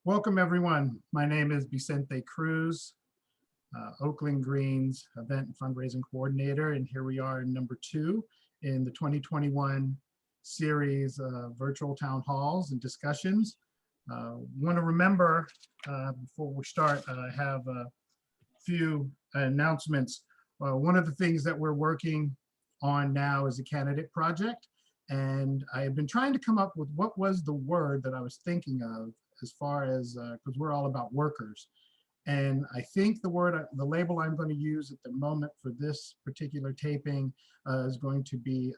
Welcome, everyone. My name is Vicente Cruz, Oakland Greens Event and Fundraising Coordinator, and here we are in number 2 in the 2021 series of virtual town halls and discussions. Want to remember, before we start, I have a few announcements. One of the things that we're working on now is a candidate project, and I have been trying to come up with what was the word that I was thinking of as far as, because we're all about workers. And I think the label I'm going to use at the moment for this particular taping is going to be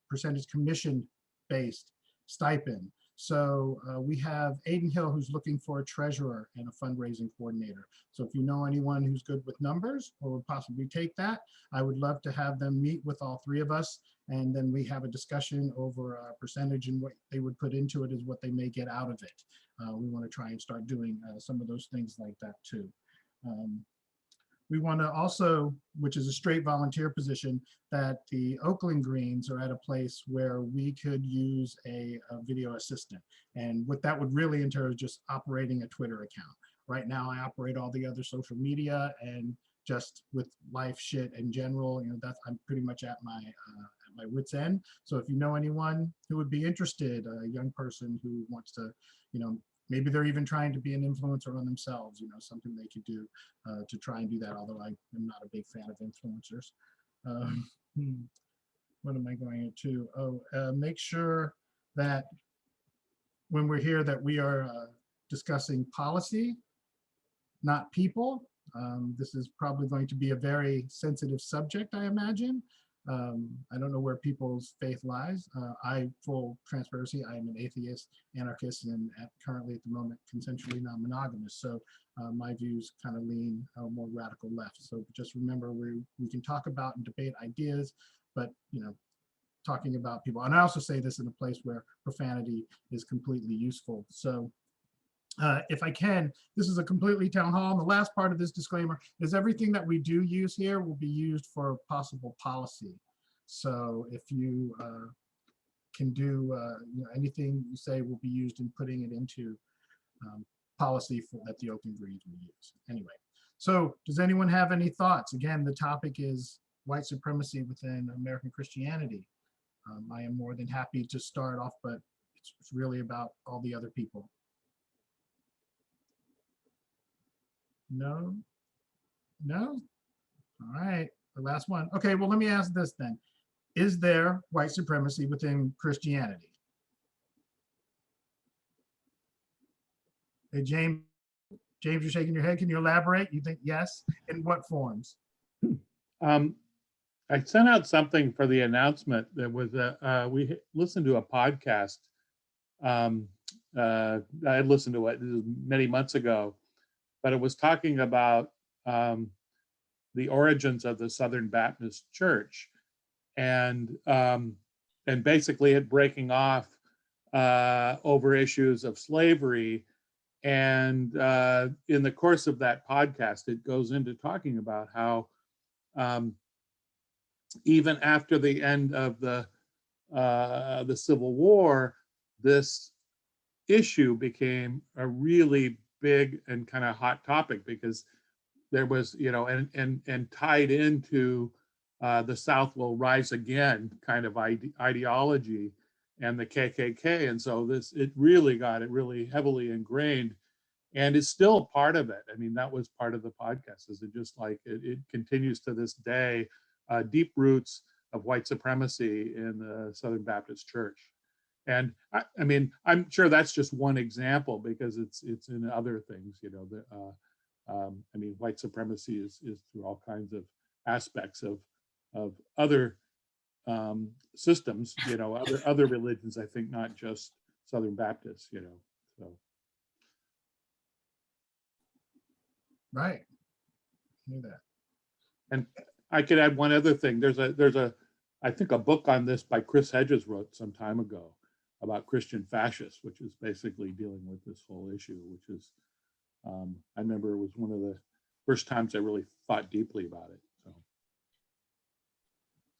percentage commission based stipend. So we have Aiden Hill, who's looking for a treasurer and a fundraising coordinator. So if you know anyone who's good with numbers or would possibly take that, I would love to have them meet with all 3 of us. And then we have a discussion over a percentage, and what they would put into it is what they may get out of it. We want to try and start doing some of those things like that too. We want to also, which is a straight volunteer position, that the Oakland Greens are at a place where we could use a video assistant. And what that would really entail is just operating a Twitter account. Right now, I operate all the other social media, and just with life shit in general, you know, I'm pretty much at my wit's end. So if you know anyone who would be interested, a young person who wants to, you know, maybe they're even trying to be an influencer on themselves, you know, something they could do to try and do that, although I am not a big fan of influencers. What am I going to? Make sure that when we're here that we are discussing policy, not people. This is probably going to be a very sensitive subject, I imagine. I don't know where people's faith lies. Full transparency, I am an atheist, anarchist, and currently at the moment consensually non-monogamous. So my views kind of lean more radical left. So just remember, we can talk about and debate ideas, but you know, talking about people. And I also say this in a place where profanity is completely useful. So if I can, this is a completely town hall. And the last part of this disclaimer is everything that we do use here will be used for possible policy. So if you can do, you know, anything you say will be used in putting it into policy that the Oakland Greens will use. Anyway, so does anyone have any thoughts? Again, the topic is white supremacy within American Christianity. I am more than happy to start off, but it's really about all the other people. No? No? All right, the last one. Okay, well, let me ask this then. Is there white supremacy within Christianity? Hey, James, you're shaking your head. Can you elaborate? You think yes? In what forms? I sent out something for the announcement that was, we listened to a podcast. I listened to it many months ago, but it was talking about the origins of the Southern Baptist Church, and basically it breaking off over issues of slavery. And in the course of that podcast, it goes into talking about how even after the end of the Civil War, this issue became a really big and kind of hot topic, because there was, you know, and tied into the South will rise again kind of ideology and the KKK. And so it really heavily ingrained, and is still part of it. I mean, that was part of the podcast, is it just like it continues to this day, deep roots of white supremacy in the Southern Baptist Church. And I mean, I'm sure that's just one example, because it's in other things, you know. I mean, white supremacy is through all kinds of aspects of other systems, you know, other religions. I think not just Southern Baptists, you know. So. Right. I knew that. And I could add one other thing. There's I think a book on this by Chris Hedges wrote some time ago about Christian fascists, which is basically dealing with this whole issue, which is, I remember it was one of the first times I really thought deeply about it. So.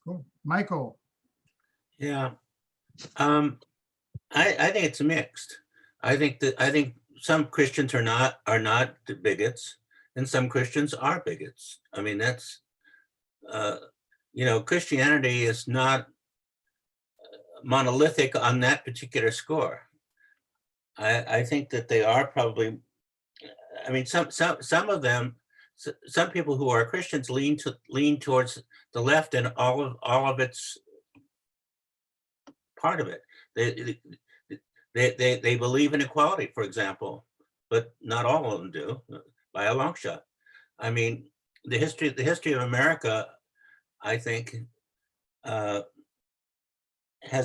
Cool. Michael. Yeah. I think it's mixed. I think some Christians are not bigots, and some Christians are bigots. I mean, that's Christianity is not monolithic on that particular score. I think that they are probably. I mean, some of them, some people who are Christians lean towards the left, and all of it's part of it. They believe in equality, for example, but not all of them do, by a long shot. I mean, the history of America, I think, has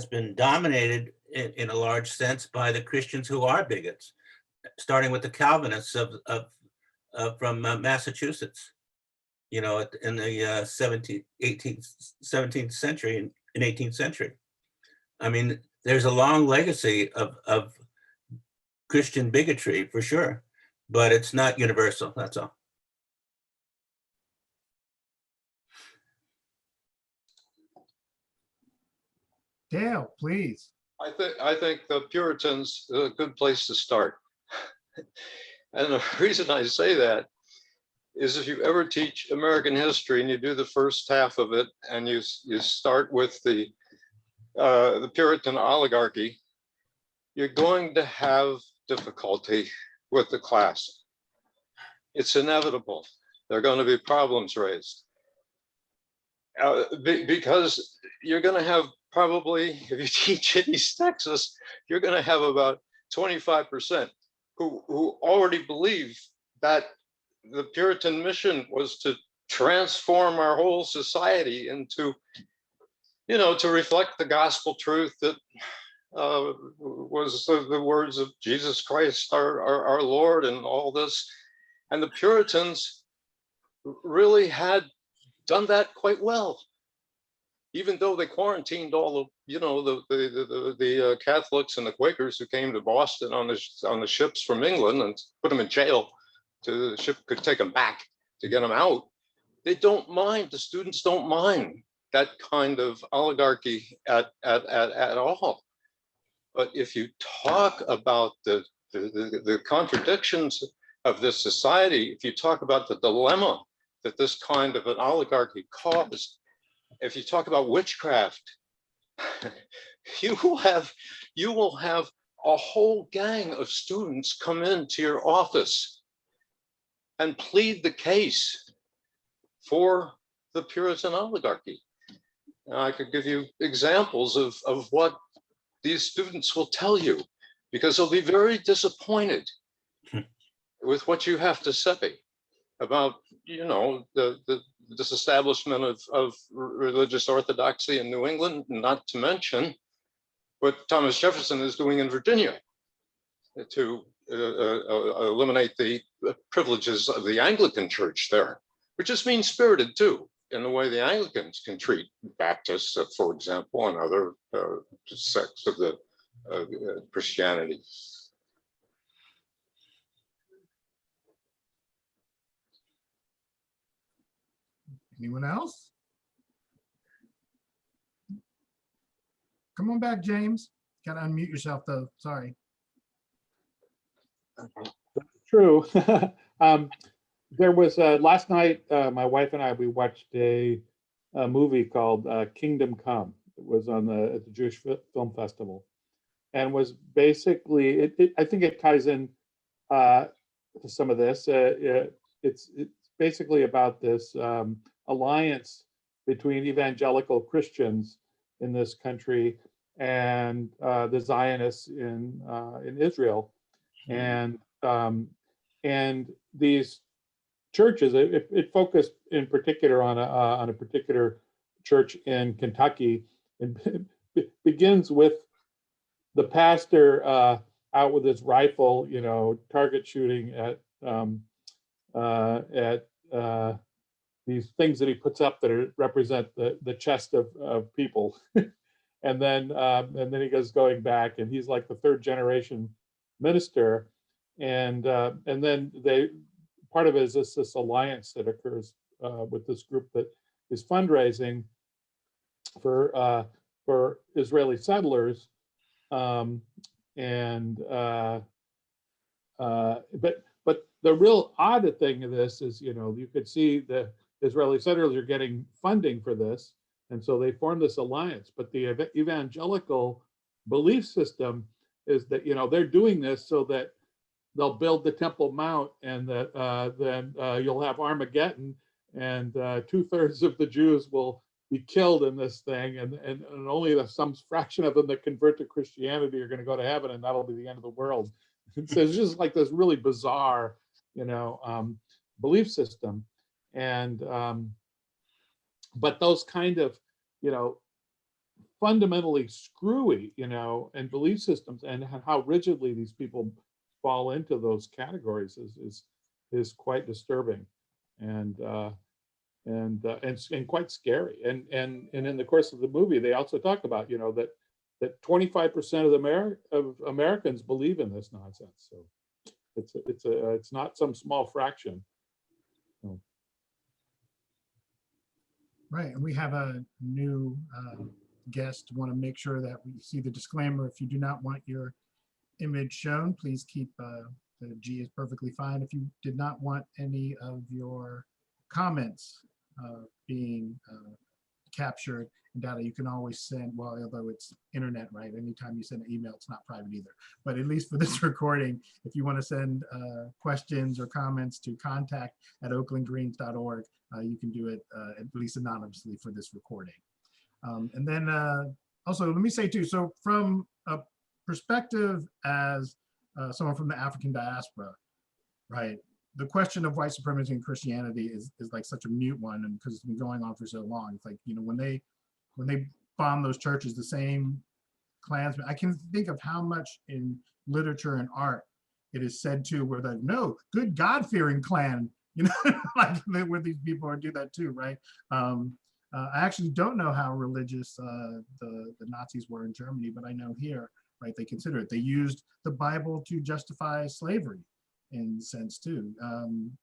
been dominated in a large sense by the Christians who are bigots, starting with the Calvinists from Massachusetts, in the 17th century and 18th century. I mean, there's a long legacy of Christian bigotry for sure, but it's not universal, that's all. Dale, please. I think the Puritans is a good place to start. And the reason I say that is if you ever teach American history and you do the first half of it and you start with the Puritan oligarchy, you're going to have difficulty with the class. It's inevitable. There are going to be problems raised. Because you're going to have probably, if you teach in East Texas, you're going to have about 25% who already believe that the Puritan mission was to transform our whole society into, to reflect the gospel truth that was the words of Jesus Christ, our Lord, and all this. And the Puritans really had done that quite well, even though they quarantined all the Catholics and the Quakers who came to Boston on the ships from England and put them in jail till the ship could take them back to get them out. They don't mind. The students don't mind that kind of oligarchy at all. But if you talk about the contradictions of this society, if you talk about the dilemma that this kind of an oligarchy caused, if you talk about witchcraft, you will have a whole gang of students come into your office and plead the case for the Puritan oligarchy. And I could give you examples of what these students will tell you, because they'll be very disappointed with what you have to say about, this establishment of religious orthodoxy in New England, not to mention what Thomas Jefferson is doing in Virginia to eliminate the privileges of the Anglican Church there, which is mean-spirited too, in the way the Anglicans can treat Baptists, for example, and other sects of the Christianity. Anyone else? Come on back, James. Got to unmute yourself though. Sorry. True. There was last night, my wife and I, we watched a movie called Kingdom Come. It was on at the Jewish Film Festival, and was basically I think it ties in to some of this. It's basically about this alliance between evangelical Christians in this country and the Zionists in Israel, and these churches. It focused in particular on a particular church in Kentucky, and begins with the pastor out with his rifle, target shooting at these things that he puts up that represent the chest of people, and then he goes going back, and he's like the third generation minister, and then part of it is this alliance that occurs with this group that is fundraising for Israeli settlers, and But the real odd thing of this is, you could see the Israeli settlers are getting funding for this, and so they formed this alliance. But the evangelical belief system is that they're doing this so that they'll build the Temple Mount, and that then you'll have Armageddon, and 2/3 of the Jews will be killed in this thing, and only some fraction of them that convert to Christianity are going to go to heaven, and that'll be the end of the world. So it's just like this really bizarre, belief system, and but those kind of, fundamentally screwy, and belief systems, and how rigidly these people fall into those categories is quite disturbing, and quite scary. And in the course of the movie, they also talk about, that 25% of Americans believe in this nonsense. So it's not some small fraction. Right, and we have a new guest. Want to make sure that we see the disclaimer. If you do not want your image shown, please keep the G is perfectly fine. If you did not want any of your comments being captured and data, you can always send, well, although it's internet, right? Anytime you send an email, it's not private either. But at least for this recording, if you want to send questions or comments to contact@oaklandgreens.org, you can do it at least anonymously for this recording. And then also, let me say too, so from a perspective as someone from the African diaspora, right? The question of white supremacy and Christianity is like such a mute one, and because it's been going on for so long. It's like, when they bomb those churches, the same Klansmen, I can think of how much in literature and art it is said to where like, no, good God-fearing Klan, like where these people do that too, right? I actually don't know how religious the Nazis were in Germany, but I know here, right, they consider it. They used the Bible to justify slavery in a sense too.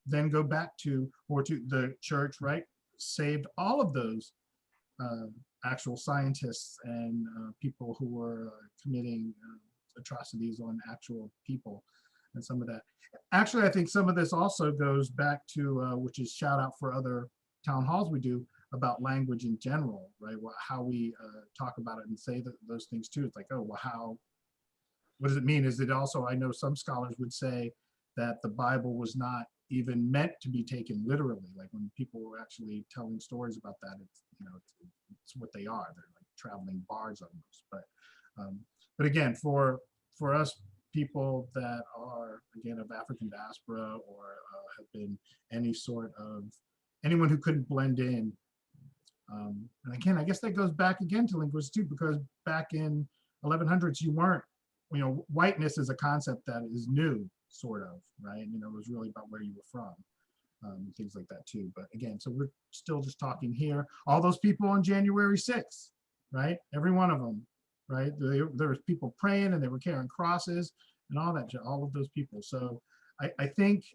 Then go back to the church, right, saved all of those actual scientists and people who were committing atrocities on actual people, and some of that. Actually, I think some of this also goes back to, which is shout out for other town halls we do, about language in general, right? How we talk about it and say those things too. It's like, oh, well, what does it mean? Is it also, I know some scholars would say that the Bible was not even meant to be taken literally. Like when people were actually telling stories about that, it's what they are. They're like traveling bards almost. But again, for us people that are, again, of African diaspora or have been anyone who couldn't blend in. And again, I guess that goes back again to linguistics too, because back in 1100s, you weren't, whiteness is a concept that is new, sort of, right? It was really about where you were from, things like that too. But again, so we're still just talking here. All those people on January 6th, right? Every one of them, right? There was people praying and they were carrying crosses and all that, all of those people. So I think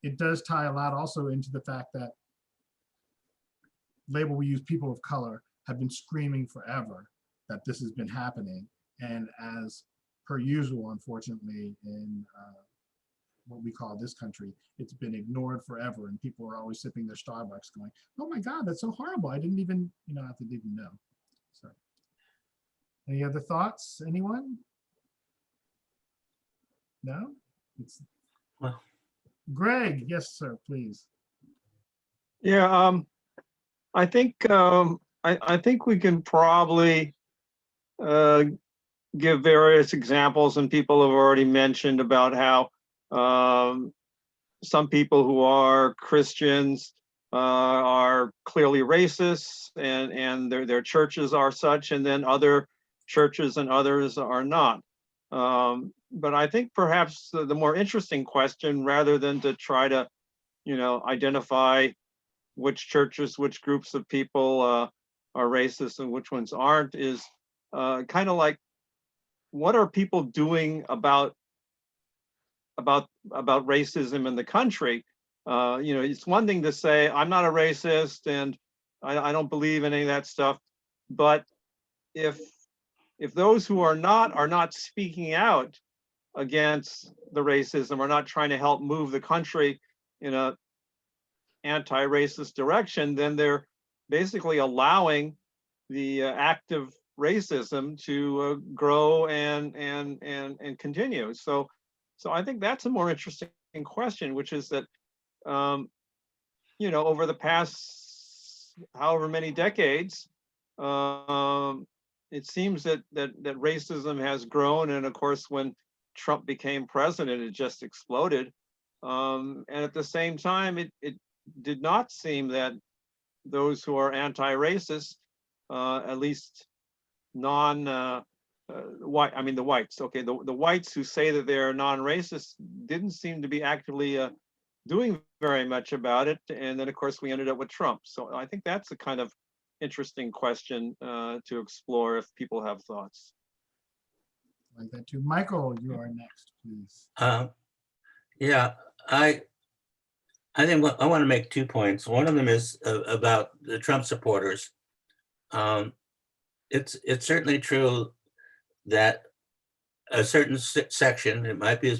it does tie a lot also into the fact that label we use, people of color, have been screaming forever that this has been happening. And as per usual, unfortunately, in what we call this country, it's been ignored forever. And people are always sipping their Starbucks going, oh my God, that's so horrible. I didn't even, I didn't know. So any other thoughts, anyone? No? Well, Greg, yes, sir, please. Yeah, I think I think we can probably give various examples, and people have already mentioned about how some people who are Christians are clearly racist, and their churches are such, and then other churches and others are not. But I think perhaps the more interesting question, rather than to try to, identify which churches, which groups of people are racist and which ones aren't, is kind of like, what are people doing about racism in the country? It's one thing to say, I'm not a racist and I don't believe in any of that stuff, but if those who are not speaking out against the racism, are not trying to help move the country in a anti-racist direction, then they're basically allowing the active racism to grow and continue. So I think that's a more interesting question, which is that over the past however many decades, it seems that racism has grown, and of course, when Trump became president, it just exploded. And at the same time, it did not seem that those who are anti-racist, at least white, I mean the whites, okay, the whites who say that they're non-racist didn't seem to be actively doing very much about it. And then of course we ended up with Trump. So I think that's a kind of interesting question to explore if people have thoughts. Like that too. Michael, you are next, please. Yeah, I think I want to make 2 points. One of them is about the Trump supporters. It's certainly true that a certain section, it might be,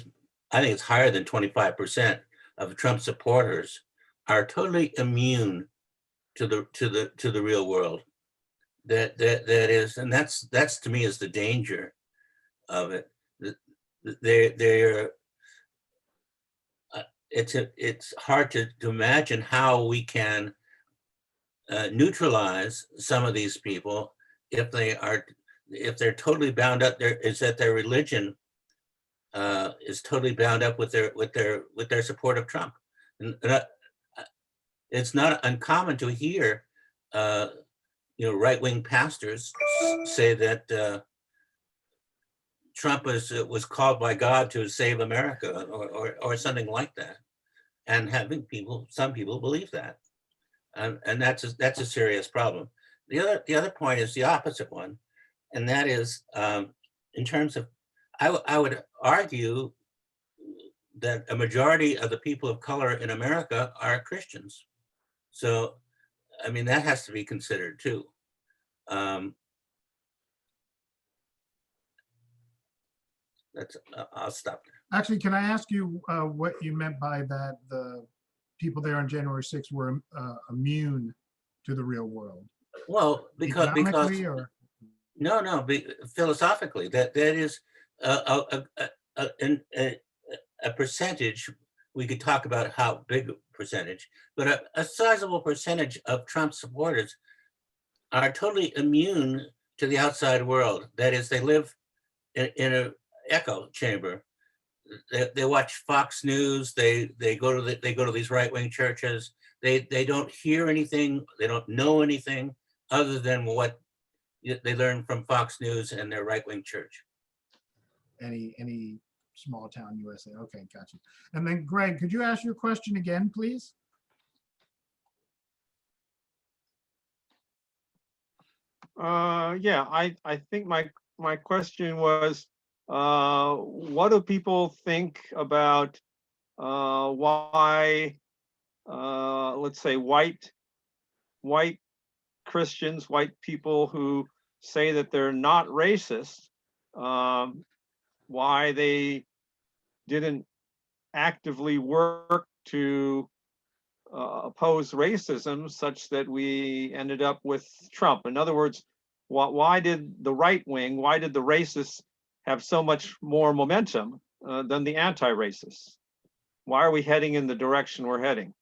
I think it's higher than 25% of Trump supporters are totally immune to the real world. That is, and that's to me is the danger of it. It's hard to imagine how we can neutralize some of these people if they're totally bound up. Is that their religion is totally bound up with their support of Trump, and it's not uncommon to hear right-wing pastors say that Trump was called by God to save America or something like that, and some people believe that, and that's a serious problem. The other point is the opposite one, and that is in terms of, I would argue that a majority of the people of color in America are Christians. So, I mean, that has to be considered too. I'll stop there. Actually, can I ask you what you meant by that the people there on January 6th were immune to the real world? Well, because philosophically, that is a percentage. We could talk about how big a percentage, but a sizable percentage of Trump supporters are totally immune to the outside world. That is, they live in an echo chamber. They watch Fox News. They go to these right-wing churches. They don't hear anything. They don't know anything other than what they learn from Fox News and their right-wing church. Any small town USA. Okay, gotcha. And then Greg, could you ask your question again, please? Yeah, I think my question was, what do people think about why, let's say, white Christians, white people who say that they're not racist, why they didn't actively work to oppose racism such that we ended up with Trump? In other words, why did the right wing, why did the racists have so much more momentum than the anti-racists? Why are we heading in the direction we're heading?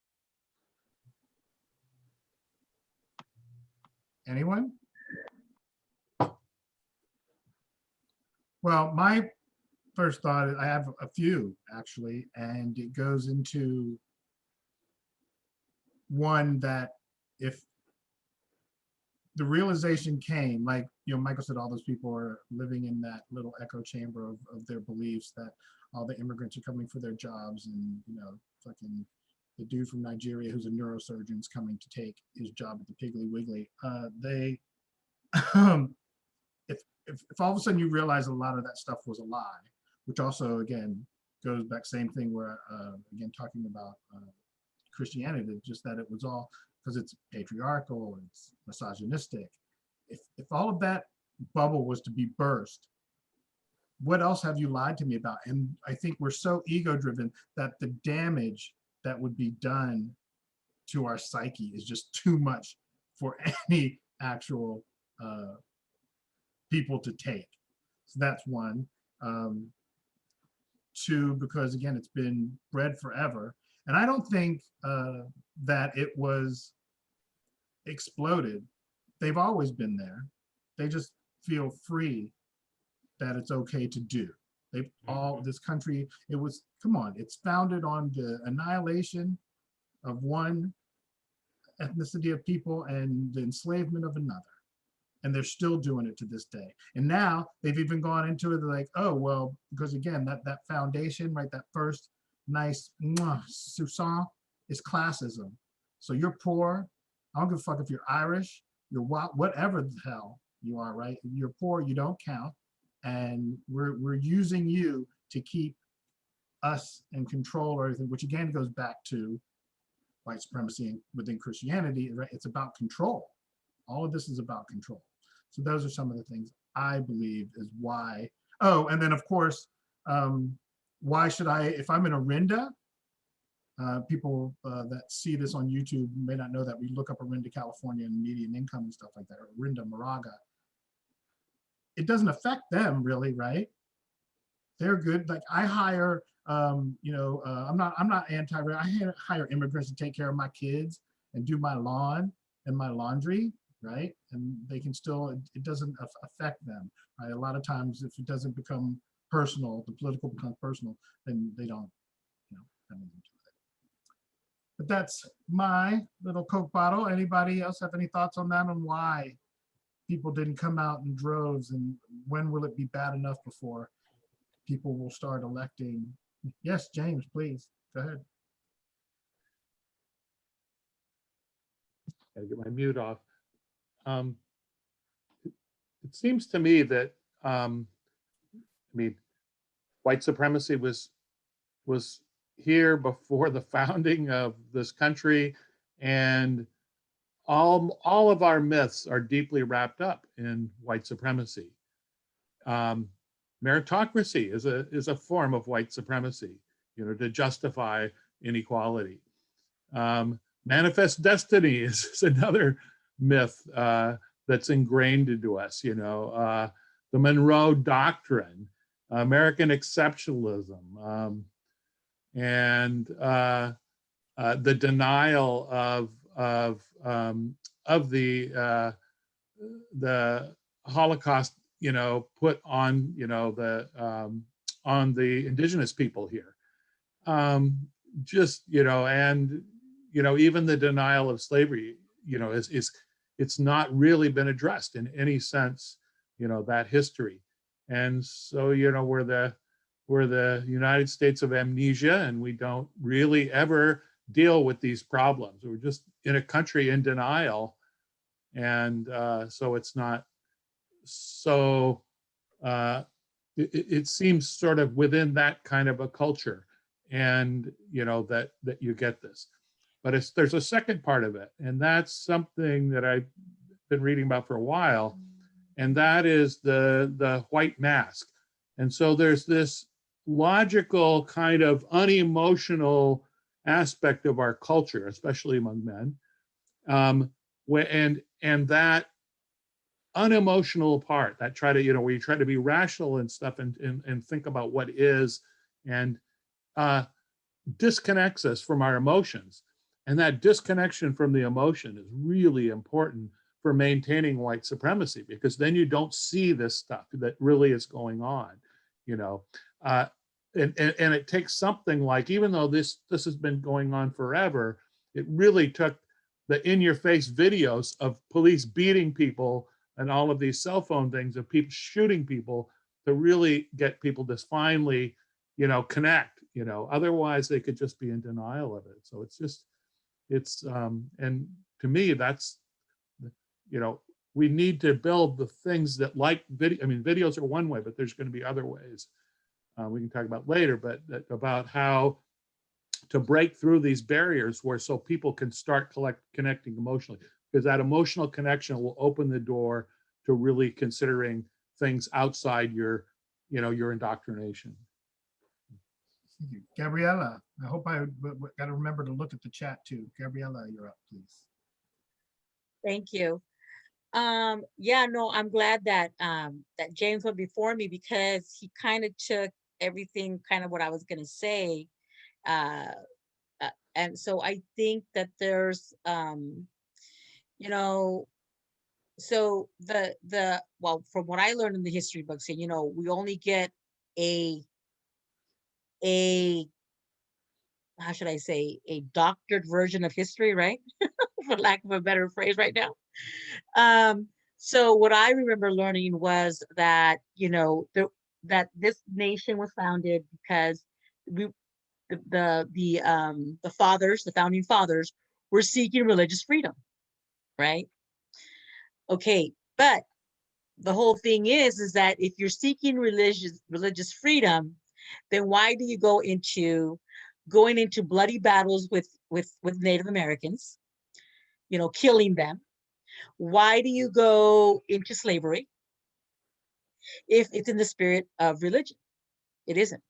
Anyone? Well, my first thought, I have a few actually, and it goes into one that if the realization came, like, Michael said, all those people are living in that little echo chamber of their beliefs that all the immigrants are coming for their jobs, and, fucking the dude from Nigeria who's a neurosurgeon is coming to take his job at the Piggly Wiggly. If all of a sudden you realize a lot of that stuff was a lie, which also, again, goes back, same thing where, again, talking about Christianity, just that it was all because it's patriarchal, it's misogynistic. If all of that bubble was to be burst, what else have you lied to me about? And I think we're so ego driven that the damage that would be done to our psyche is just too much for any actual people to take. So that's one. Two, because again, it's been bred forever. And I don't think that it was exploded. They've always been there. They just feel free that it's okay to do. They've all, this country, it was, come on, it's founded on the annihilation of one ethnicity of people and the enslavement of another. And they're still doing it to this day. And now they've even gone into it like, oh, well, because again, that foundation, right, that first nice sousson is classism. So you're poor. I don't give a fuck if you're Irish, you're whatever the hell you are, right? If you're poor, you don't count. And we're using you to keep us in control or everything, which again goes back to white supremacy within Christianity, right? It's about control. All of this is about control. So those are some of the things I believe is why. Oh, and then of course, why should I, if I'm in Orinda, people that see this on YouTube may not know that we look up Orinda, California and median income and stuff like that, or Orinda, Moraga. It doesn't affect them really, right? They're good. Like I hire, I'm not anti, I hire immigrants to take care of my kids and do my lawn and my laundry, right? And they can still, it doesn't affect them, right? A lot of times if it doesn't become personal, the political becomes personal, then they don't, have anything to do with it. But that's my little Coke bottle. Anybody else have any thoughts on that, on why people didn't come out in droves, and when will it be bad enough before people will start electing? Yes, James, please, go ahead. Gotta get my mute off. It seems to me that, white supremacy was here before the founding of this country, and all of our myths are deeply wrapped up in white supremacy. Meritocracy is a form of white supremacy, to justify inequality. Manifest destiny is another myth that's ingrained into us. The Monroe Doctrine, American exceptionalism, and the denial of the Holocaust, put on the indigenous people here. Even the denial of slavery, it's not really been addressed in any sense, that history. And so, we're the United States of amnesia, and we don't really ever deal with these problems. We're just in a country in denial. And so it's not so, it seems sort of within that kind of a culture, and that you get this. But there's a second part of it, and that's something that I've been reading about for a while, and that is the white mask. And so there's this logical kind of unemotional aspect of our culture, especially among men, and that unemotional part, that where you try to be rational and stuff and think about what is, and disconnects us from our emotions. And that disconnection from the emotion is really important for maintaining white supremacy, because then you don't see this stuff that really is going on, and it takes something like, even though this has been going on forever, it really took the in-your-face videos of police beating people and all of these cell phone things of people shooting people to really get people to finally, connect. Otherwise they could just be in denial of it. So and to me, that's, we need to build the things that, like video. Videos are one way, but there's going to be other ways we can talk about later, but about how to break through these barriers so people can start connecting emotionally, because that emotional connection will open the door to really considering things outside your your indoctrination. Thank you. Gabriella, I hope I got to remember to look at the chat too. Gabriella, you're up, please. Thank you. Yeah, no, I'm glad that that James went before me, because he kind of took everything, kind of what I was going to say. And so I think that there's, so well, from what I learned in the history books, and we only get a how should I say, a doctored version of history, right? For lack of a better phrase right now. So what I remember learning was that, that this nation was founded because the fathers, the founding fathers, were seeking religious freedom, right? Okay, but the whole thing is that if you're seeking religious freedom, then why do you going into bloody battles with Native Americans, killing them? Why do you go into slavery if it's in the spirit of religion? It isn't.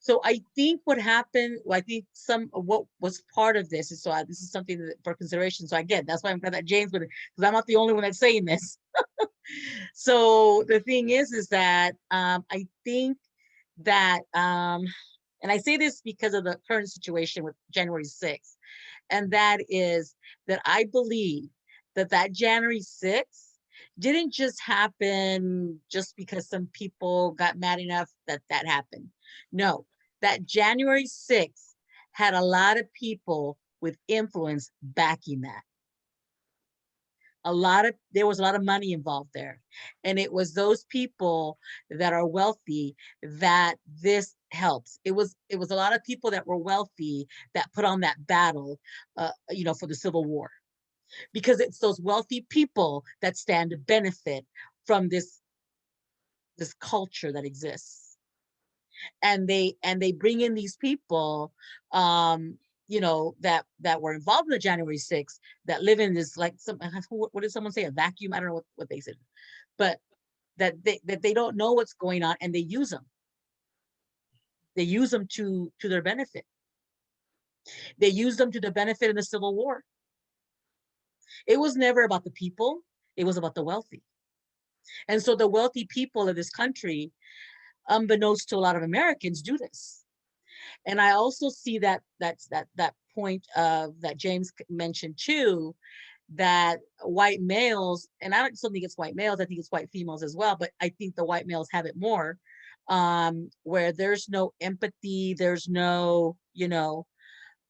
So I think what happened, I think what was part of this is, this is something for consideration. So again, that's why I'm glad that James would, because I'm not the only one that's saying this. So the thing is that I think that, and I say this because of the current situation with January 6th, and that is that I believe that January 6th didn't just happen just because some people got mad enough that happened. No, that January 6th had a lot of people with influence backing that. There was a lot of money involved there. And it was those people that are wealthy that this helps. It was a lot of people that were wealthy that put on that battle, for the Civil War. Because it's those wealthy people that stand to benefit from this culture that exists. And they bring in these people, that were involved in the January 6th, that live in this, like, what did someone say, a vacuum? I don't know what they said, but that they don't know what's going on, and they use them. They use them to their benefit. They use them to the benefit in the Civil War. It was never about the people. It was about the wealthy. And so the wealthy people of this country, unbeknownst to a lot of Americans, do this. And I also see that point that James mentioned too, that white males, and I don't think it's white males, I think it's white females as well, but I think the white males have it more, where there's no empathy, there's no,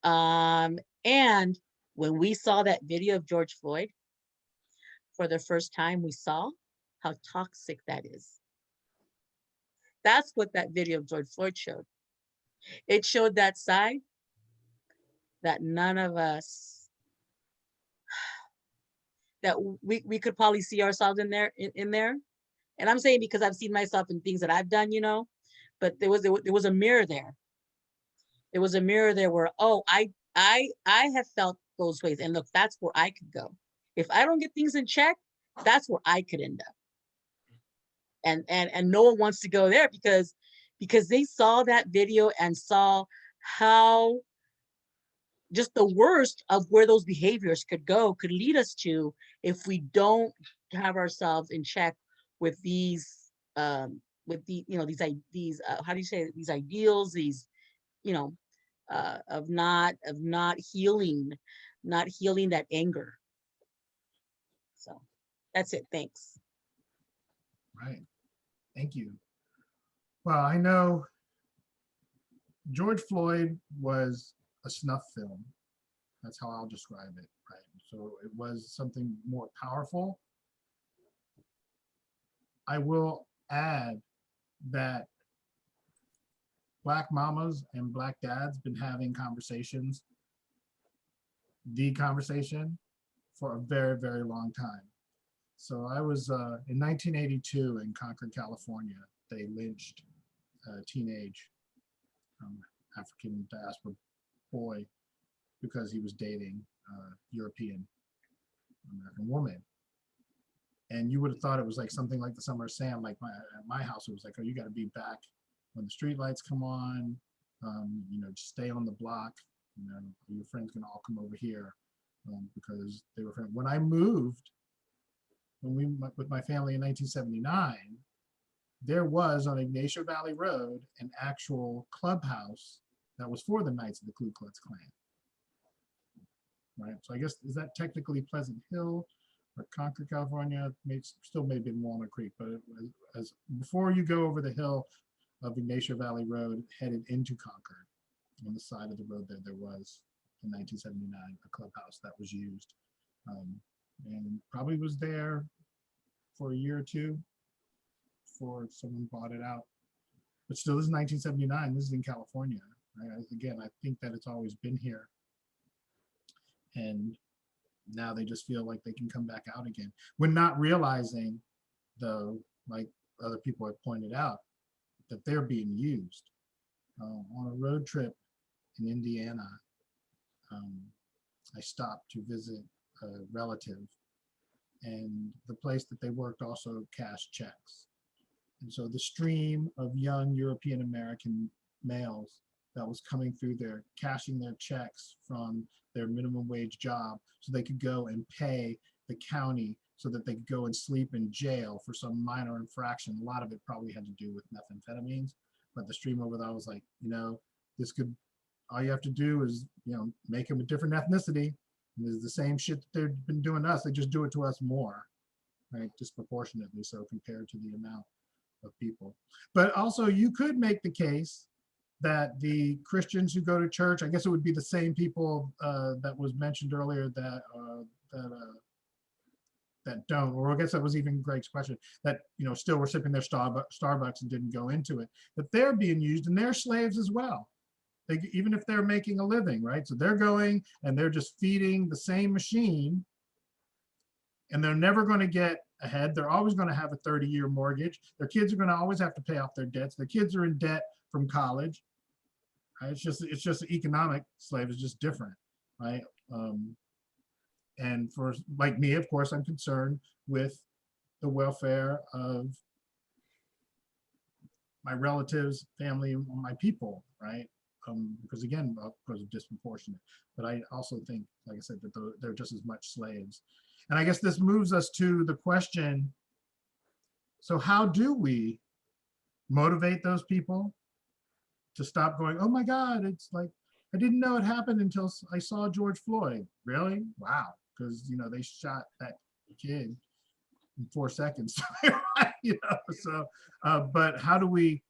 and when we saw that video of George Floyd, for the first time, we saw how toxic that is. That's what that video of George Floyd showed. It showed that side that none of us, that we could probably see ourselves in there. And I'm saying because I've seen myself in things that I've done, but there was a mirror there. There was a mirror there where, oh, I have felt those ways. And look, that's where I could go. If I don't get things in check, that's where I could end up. And no one wants to go there because they saw that video and saw how just the worst of where those behaviors could lead us to if we don't have ourselves in check with these how do you say, these ideals, these of not healing that anger. So that's it. Thanks. Right. Thank you. Well, I know George Floyd was a snuff film. That's how I'll describe it, right? So it was something more powerful. I will add that Black mamas and Black dads been having the conversation for a very, very long time. So I was in 1982 in Concord, California. They lynched a teenage African diaspora boy because he was dating a European American woman. And you would have thought it was like something like the Summer of Sam, like at my house, it was like, oh, you got to be back when the street lights come on, you know, just stay on the block, you know, your friends can all come over here, because they were friends. When I moved, with my family in 1979, there was on Ignacio Valley Road an actual clubhouse that was for the Knights of the Ku Klux Klan. Right, so I guess, is that technically Pleasant Hill or Concord, California? Still may be Walnut Creek, but it was, as before you go over the hill of Ignacio Valley Road headed into Concord, on the side of the road there was in 1979 a clubhouse that was used, and probably was there for a year or two before someone bought it out. But still, this is 1979. This is in California. Right? Again, I think that it's always been here. And now they just feel like they can come back out again. When not realizing, though, like other people have pointed out, that they're being used. On a road trip in Indiana, I stopped to visit a relative, and the place that they worked also cashed checks. And so the stream of young European American males that was coming through there, cashing their checks from their minimum wage job so they could go and pay the county so that they could go and sleep in jail for some minor infraction. A lot of it probably had to do with methamphetamines, but the stream over there was like, you know, this could, all you have to do is, you know, make them a different ethnicity. And it's the same shit that they've been doing to us. They just do it to us more, right? Disproportionately so compared to the amount of people. But also you could make the case that the Christians who go to church, I guess it would be the same people that was mentioned earlier that don't, or I guess that was even Greg's question, that, you know, still were sipping their Starbucks and didn't go into it, that they're being used and they're slaves as well. Even if they're making a living, right? So they're going and they're just feeding the same machine, and they're never going to get ahead. They're always going to have a 30-year mortgage. Their kids are going to always have to pay off their debts. Their kids are in debt from college. Right? It's just economic slave is just different, right? And for like me, of course, I'm concerned with the welfare of my relatives, family, my people, right? Because again, because of disproportionate. But I also think, like I said, that they're just as much slaves. And I guess this moves us to the question, so how do we motivate those people to stop going, oh my God, it's like, I didn't know it happened until I saw George Floyd. Really? Wow. Because, you know, they shot that kid in 4 seconds. You know, so, but how do we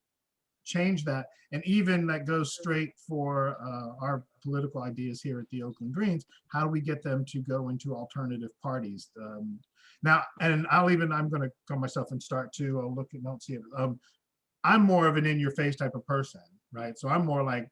change that? And even that goes straight for our political ideas here at the Oakland Greens. How do we get them to go into alternative parties? Now, and I'm going to go myself and start too. I'll look and don't see it. I'm more of an in-your-face type of person, right? So I'm more like,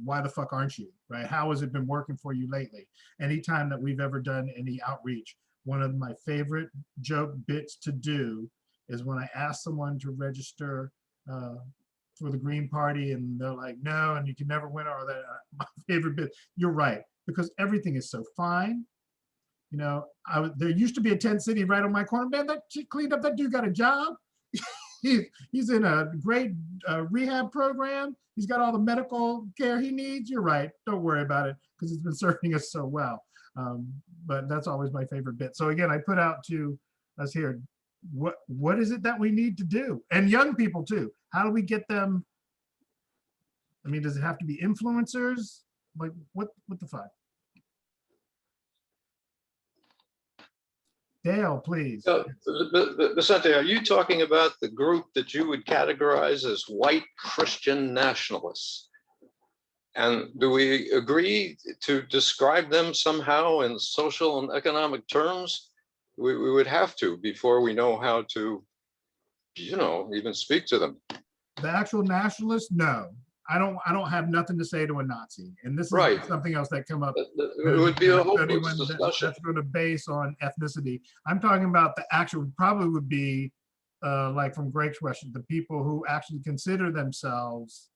why the fuck aren't you, right? How has it been working for you lately? Anytime that we've ever done any outreach, one of my favorite joke bits to do is when I ask someone to register for the Green Party and they're like, no, and you can never win, or that my favorite bit, you're right, because everything is so fine. You know, there used to be a tent city right on my corner. Man, that shit cleaned up, that dude got a job. He's in a great rehab program. He's got all the medical care he needs. You're right. Don't worry about it because it's been serving us so well. But that's always my favorite bit. So again, I put out to us here, what is it that we need to do? And young people too. How do we get them? I mean, does it have to be influencers? Like what the fuck? Dale, please. Vicente, are you talking about the group that you would categorize as white Christian nationalists? And do we agree to describe them somehow in social and economic terms? We would have to before we know how to, you know, even speak to them. The actual nationalists, no. I don't have nothing to say to a Nazi. And this is Right. something else that come up. It would be a hopeless discussion. That's going to base on ethnicity. I'm talking about the actual, probably would be like from Greg's question, the people who actually consider themselves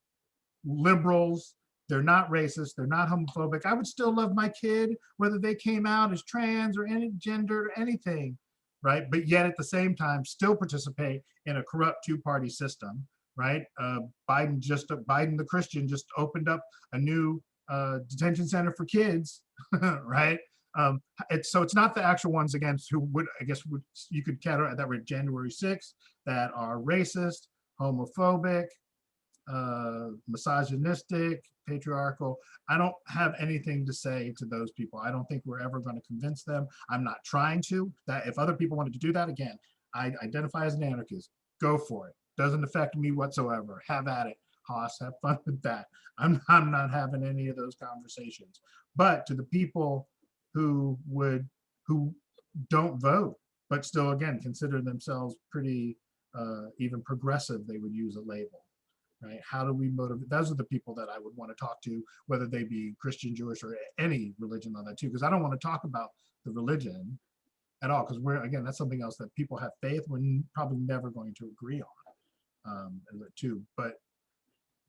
liberals. They're not racist. They're not homophobic. I would still love my kid, whether they came out as trans or any gender or anything. right? But yet at the same time, still participate in a corrupt two-party system, right? Biden the Christian just opened up a new detention center for kids, right? So it's not the actual ones against who would, I guess, you could categorize that were January 6th that are racist, homophobic, misogynistic, patriarchal. I don't have anything to say to those people. I don't think we're ever going to convince them. I'm not trying to. That if other people wanted to do that, again, I identify as an anarchist. Go for it. Doesn't affect me whatsoever. Have at it. Haas, have fun with that. I'm not having any of those conversations. But to the people who don't vote, but still, again, consider themselves pretty even progressive, they would use a label, right? How do we motivate? Those are the people that I would want to talk to, whether they be Christian, Jewish, or any religion on that too, because I don't want to talk about the religion at all, because again, that's something else that people have faith, we're probably never going to agree on too, but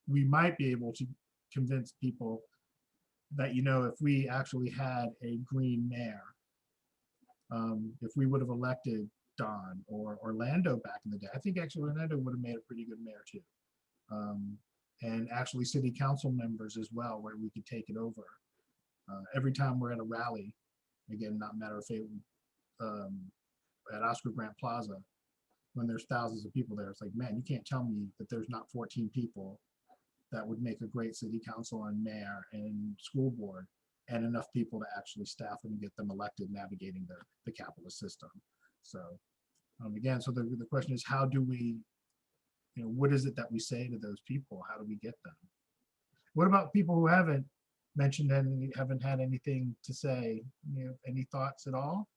we might be able to convince people that, if we actually had a green mayor, if we would have elected Don or Orlando back in the day, I think actually Orlando would have made a pretty good mayor too. And actually city council members as well, where we could take it over. Every time we're at a rally, again, not matter of fact, at Oscar Grant Plaza, when there's thousands of people there, it's like, man, you can't tell me that there's not 14 people that would make a great city council and mayor and school board, and enough people to actually staff them and get them elected, navigating the capitalist system. So again, so the question is, how do we, what is it that we say to those people? How do we get them? What about people who haven't mentioned any, haven't had anything to say? Any thoughts at all?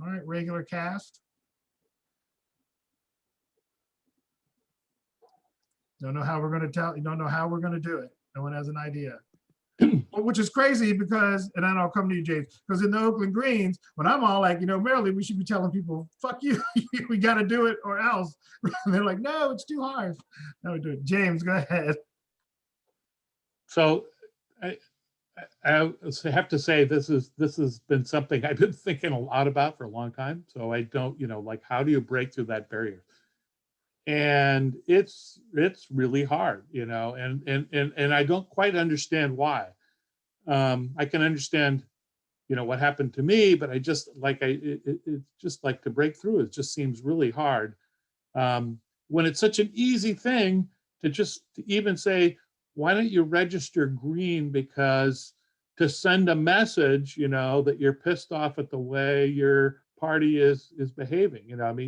All right, regular cast. Don't know how we're going to tell, you don't know how we're going to do it. No one has an idea. Which is crazy because, and then I'll come to you, James, because in the Oakland Greens, when I'm all like, Maryland, we should be telling people, fuck you, we got to do it or else. And they're like, no, it's too hard. No, we do it. James, go ahead. So I have to say, this has been something I've been thinking a lot about for a long time. So I don't, like, how do you break through that barrier? And it's really hard, and I don't quite understand why. I can understand, what happened to me, but it's just like to break through, it just seems really hard. When it's such an easy thing to even say, why don't you register green, because to send a message, that you're pissed off at the way your party is behaving,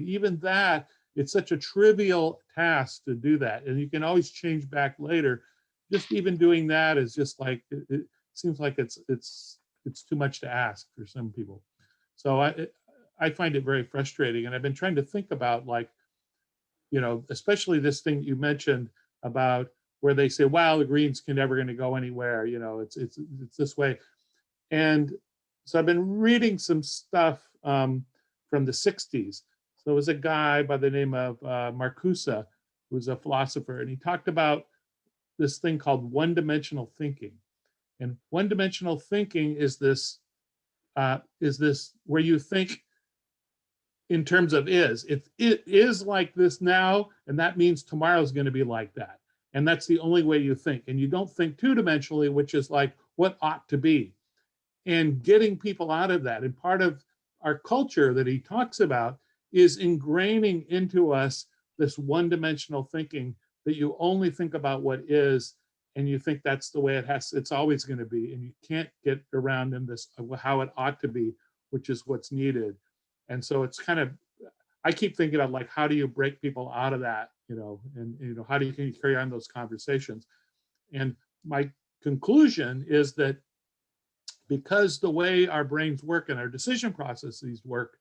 even that, it's such a trivial task to do that. And you can always change back later. Just even doing that is just like, it seems like it's too much to ask for some people. So I find it very frustrating. And I've been trying to think about, like, especially this thing you mentioned about where they say, wow, the Greens can never going to go anywhere. It's this way. And so I've been reading some stuff from the 60s. So there was a guy by the name of Marcuse, who was a philosopher, and he talked about this thing called one-dimensional thinking. And one-dimensional thinking is this where you think in terms of is. It is like this now, and that means tomorrow is going to be like that. And that's the only way you think. And you don't think two-dimensionally, which is like what ought to be. And getting people out of that. And part of our culture that he talks about is ingraining into us this one-dimensional thinking, that you only think about what is, and you think that's the way it's always going to be, and you can't get around in this how it ought to be, which is what's needed. And so it's kind of, I keep thinking of, like, how do you break people out of that, and how do you carry on those conversations? And my conclusion is that because the way our brains work and our decision processes work,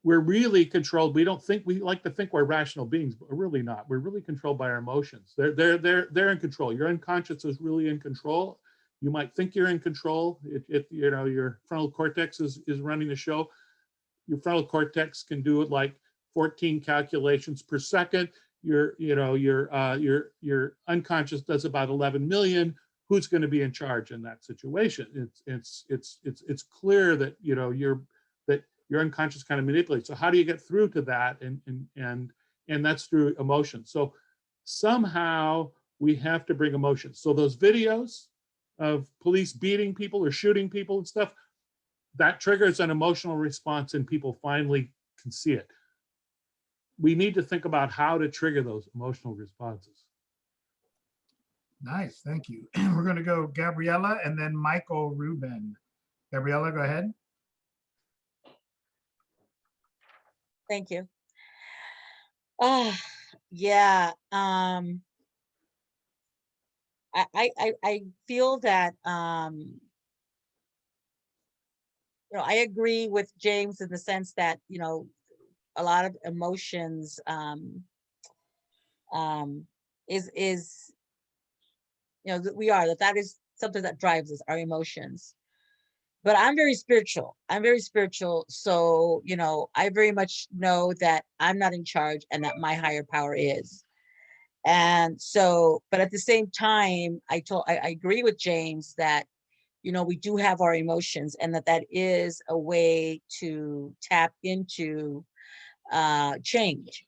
we're really controlled. We like to think we're rational beings, but we're really not. We're really controlled by our emotions. They're in control. Your unconscious is really in control. You might think you're in control. If your frontal cortex is running the show. Your frontal cortex can do it like 14 calculations per second. Your unconscious does about 11 million. who's going to be in charge in that situation. It's clear that, you know, that your unconscious kind of manipulates. So how do you get through to that? And that's through emotion. So somehow we have to bring emotion. So those videos of police beating people or shooting people and stuff, that triggers an emotional response and people finally can see it. We need to think about how to trigger those emotional responses. Nice, thank you. We're going to go Gabriella and then Michael Rubin. Gabriella, go ahead. Thank you. Yeah. I feel that you know, I agree with James in the sense that, you know, a lot of emotions is you know, that is something that drives us, our emotions. But I'm very spiritual. So, you know, I very much know that I'm not in charge and that my higher power is. And so, but at the same time, I agree with James that, you know, we do have our emotions and that is a way to tap into change.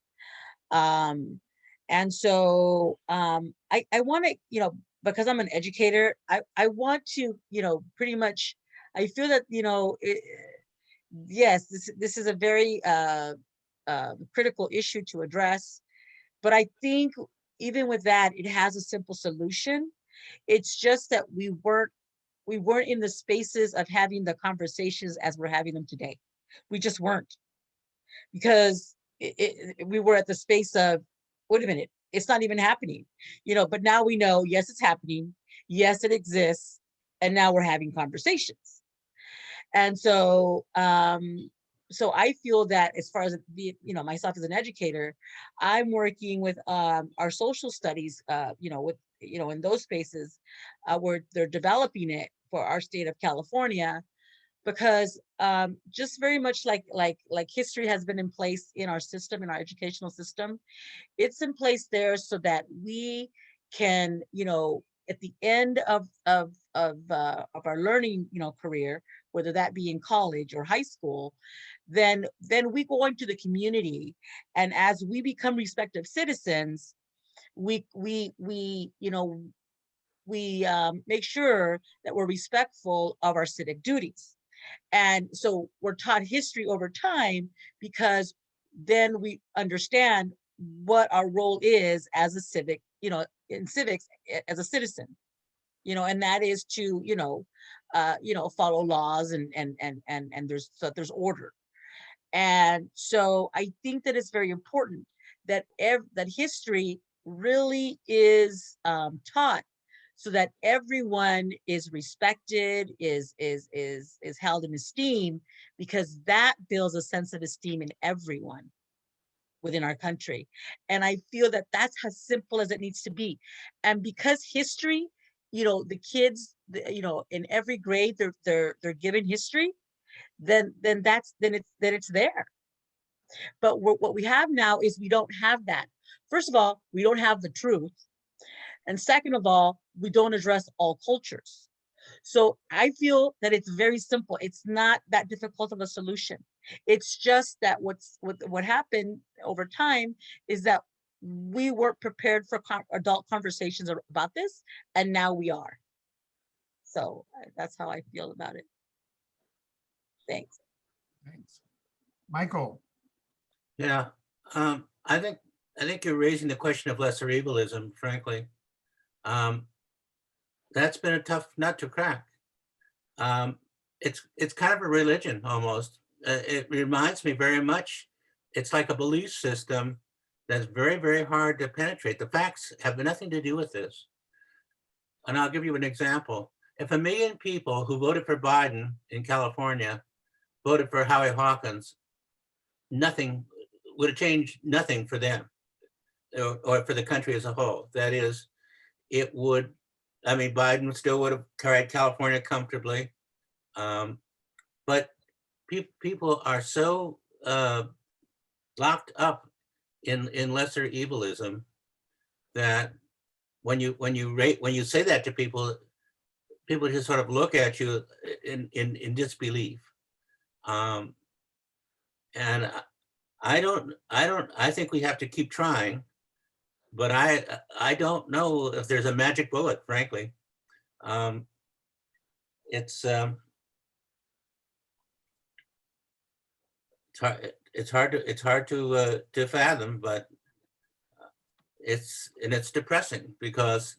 And so I want to, you know, because I'm an educator, I want to, you know, pretty much, I feel that, you know, yes, this is a very critical issue to address, but I think even with that, it has a simple solution. It's just that we weren't in the spaces of having the conversations as we're having them today. We just weren't, because we were at the space of, wait a minute, it's not even happening, you know, but now we know, yes, it's happening. Yes, it exists. And now we're having conversations. And so, so I feel that as far as you know, myself as an educator, I'm working with our social studies, you know, with, you know, in those spaces where they're developing it for our state of California, because just very much like history has been in place in our system, in our educational system, it's in place there so that we can, you know, at the end of our learning, you know, career, whether that be in college or high school, then we go into the community, and as we become respective citizens, we you know, we make sure that we're respectful of our civic duties. And so we're taught history over time, because then we understand what our role is as a civic, you know, in civics, as a citizen, you know, and that is to, you know, follow laws and there's order. And so I think that it's very important that that history really is taught, so that everyone is respected, is held in esteem, because that builds a sense of esteem in everyone within our country. And I feel that that's as simple as it needs to be. And because history, you know, the kids, you know, in every grade they're given history, then it's there. But what we have now is we don't have that. First of all, we don't have the truth. And second of all, we don't address all cultures. So I feel that it's very simple. It's not that difficult of a solution. It's just that what happened over time is that we weren't prepared for adult conversations about this, and now we are. So that's how I feel about it. Thanks. Thanks. Michael. Yeah, I think you're raising the question of lesser evilism, frankly. That's been a tough nut to crack. It's kind of a religion almost. It reminds me very much, it's like a belief system that's very, very hard to penetrate. The facts have nothing to do with this. And I'll give you an example. If 1 million people who voted for Biden in California voted for Howie Hawkins, nothing would have changed, nothing for them or for the country as a whole. That is, it would, I mean, Biden still would have carried California comfortably. But people are so locked up in lesser evilism that when you say that to people, people just sort of look at you in disbelief. And I think we have to keep trying, but I don't know if there's a magic bullet, frankly. It's hard to fathom, but it's depressing, because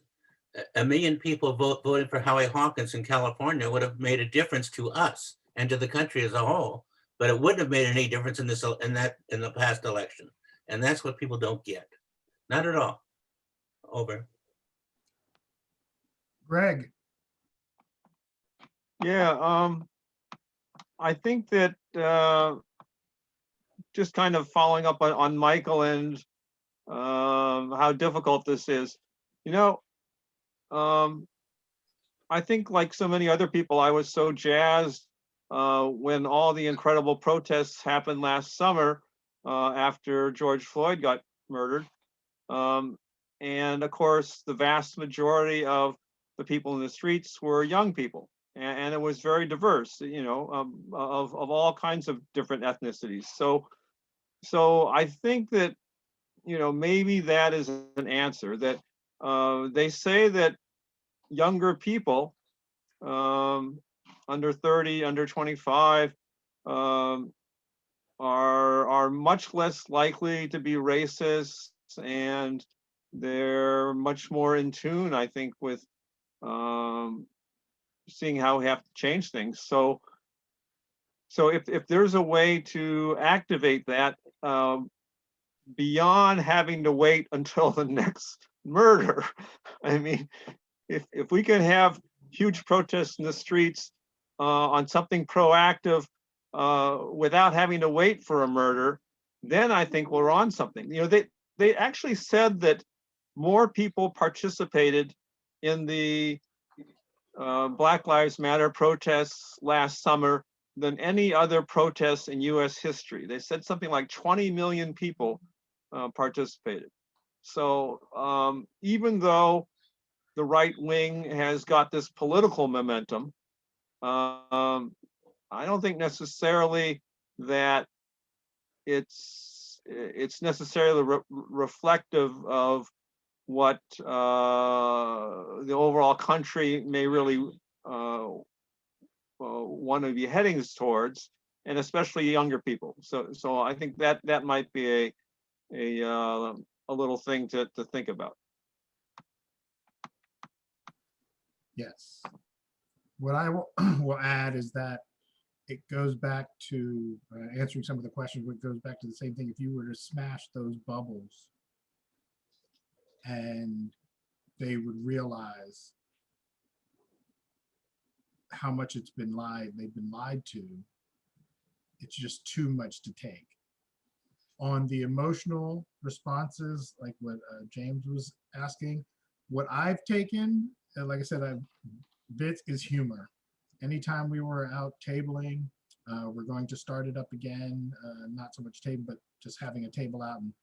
a million people voting for Howie Hawkins in California would have made a difference to us and to the country as a whole, but it wouldn't have made any difference in the past election. And that's what people don't get. Not at all. Over. Greg, Yeah, I think that just kind of following up on Michael and how difficult this is. You know, I think like so many other people, I was so jazzed when all the incredible protests happened last summer after George Floyd got murdered. And of course, the vast majority of the people in the streets were young people. And it was very diverse, you know, of all kinds of different ethnicities. So I think that, you know, maybe that is an answer, that they say that younger people, under 30, under 25, are much less likely to be racist, and they're much more in tune, I think, with seeing how we have to change things. So if there's a way to activate that beyond having to wait until the next murder, I mean, if we can have huge protests in the streets on something proactive without having to wait for a murder, then I think we're on something. You know, they actually said that more people participated in the Black Lives Matter protests last summer than any other protests in US history. They said something like 20 million people participated. So even though the right wing has got this political momentum, I don't think necessarily that it's necessarily reflective of what the overall country may really want to be heading towards, and especially younger people. So I think that might be a little thing to think about. yes. What I will add is that it goes back to answering some of the questions, which goes back to the same thing. If you were to smash those bubbles and they would realize how much they've been lied to, it's just too much to take. On the emotional responses, like what James was asking, what I've taken, like I said, bits is humor. Anytime we were out tabling, we're going to start it up again, not so much table, but just having a table out and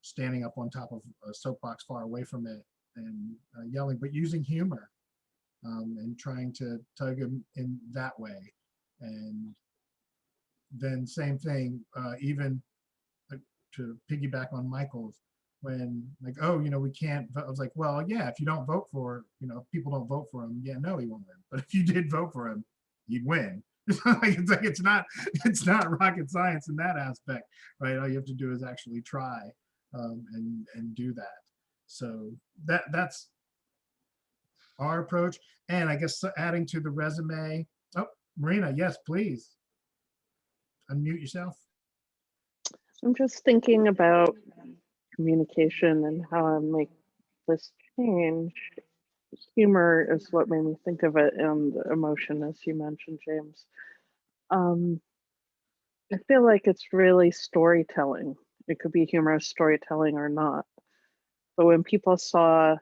standing up on top of a soapbox far away from it and yelling, but using humor and trying to tug them in that way. And then same thing, even to piggyback on Michael's, when like, oh, you know, we can't vote. I was like, well, yeah, if you don't vote for, you know, if people don't vote for him, yeah, no, he won't win. But if you did vote for him, you'd win. It's not rocket science in that aspect, right? All you have to do is actually try and do that. So that's our approach. And I guess adding to the resume. Oh, Marina, yes, please unmute yourself. I'm just thinking about communication and how I make this change. Humor is what made me think of it, and emotion, as you mentioned, James. I feel like it's really storytelling. It could be humorous storytelling or not. But when people saw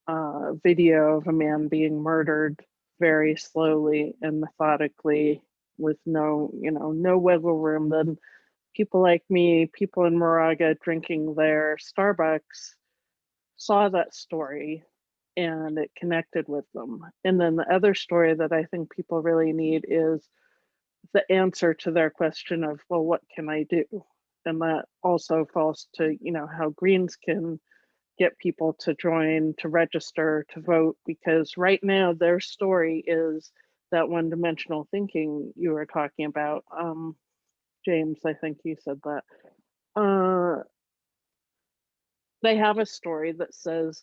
a video of a man being murdered very slowly and methodically with no wiggle room, then people like me, people in Moraga drinking their Starbucks, saw that story and it connected with them. And then the other story that I think people really need is the answer to their question of, well, what can I do? And that also falls to, how Greens can get people to join, to register, to vote, because right now their story is that one-dimensional thinking you were talking about. James, I think you said that. They have a story that says,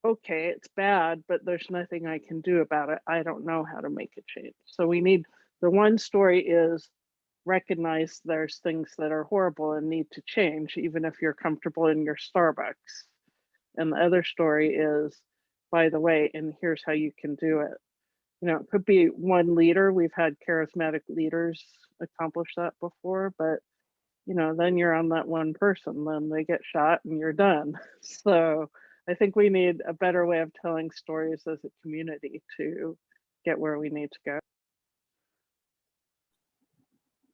okay, it's bad, but there's nothing I can do about it. I don't know how to make a change. So we need, the one story is recognize there's things that are horrible and need to change, even if you're comfortable in your Starbucks. And the other story is, by the way, and here's how you can do it. It could be one leader. We've had charismatic leaders accomplish that before, but then you're on that one person, then they get shot and you're done. So I think we need a better way of telling stories as a community to get where we need to go.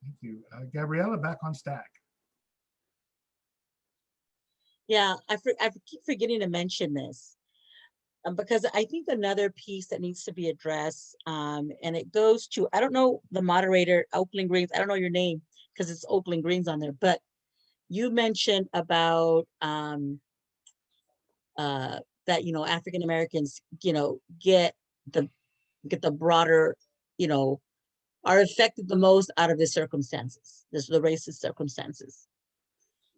Thank you. Gabriella, back on stack. Yeah, I keep forgetting to mention this because I think another piece that needs to be addressed, and it goes to, I don't know the moderator, Oakland Greens, I don't know your name because it's Oakland Greens on there, but you mentioned about that, African Americans, get the broader, are affected the most out of the circumstances, the racist circumstances.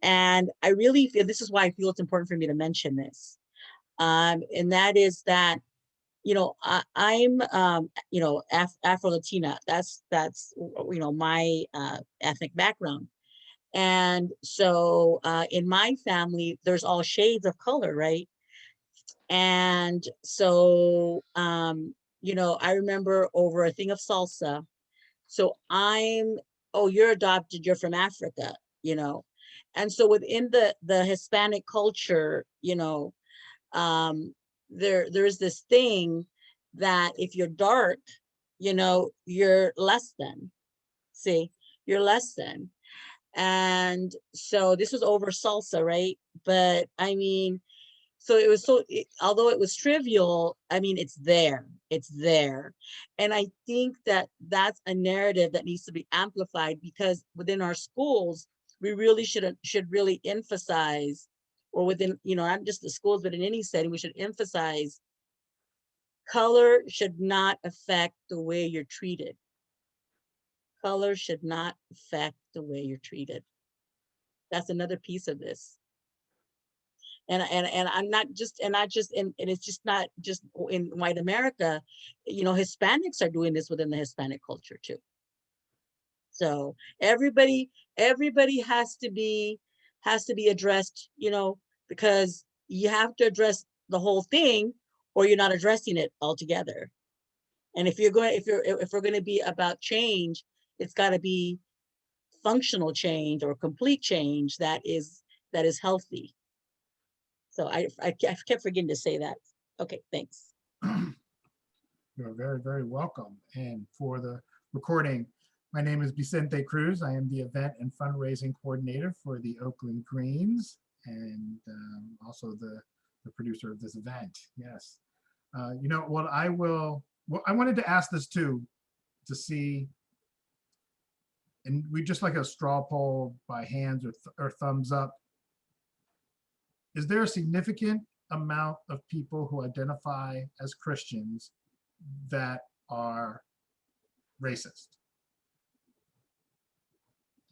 And I really feel, this is why I feel it's important for me to mention this. And that is that, I'm, Afro-Latina, that's, my ethnic background. And so in my family, there's all shades of color, right? And so, I remember over a thing of salsa. So oh, you're adopted, you're from Africa, And so within the Hispanic culture, there's this thing that if you're dark, you're less than. See, you're less than. And so this was over salsa, right? But I mean, so it was although it was trivial, I mean, it's there. And I think that that's a narrative that needs to be amplified, because within our schools, we really should really emphasize, or within, not just the schools, but in any setting, we should emphasize color should not affect the way you're treated. Color should not affect the way you're treated. That's another piece of this. And I'm not just, and it's just not just in white America, Hispanics are doing this within the Hispanic culture too. So everybody has to be addressed, because you have to address the whole thing, or you're not addressing it altogether. And if we're going to be about change, it's got to be functional change or complete change that is healthy. So I kept forgetting to say that. Okay, thanks. You're very, very welcome. And for the recording, my name is Vicente Cruz. I am the event and fundraising coordinator for the Oakland Greens, and also the producer of this event. Yes. I wanted to ask this too, to see, and we just like a straw poll by hands or thumbs up. Is there a significant amount of people who identify as Christians that are racist?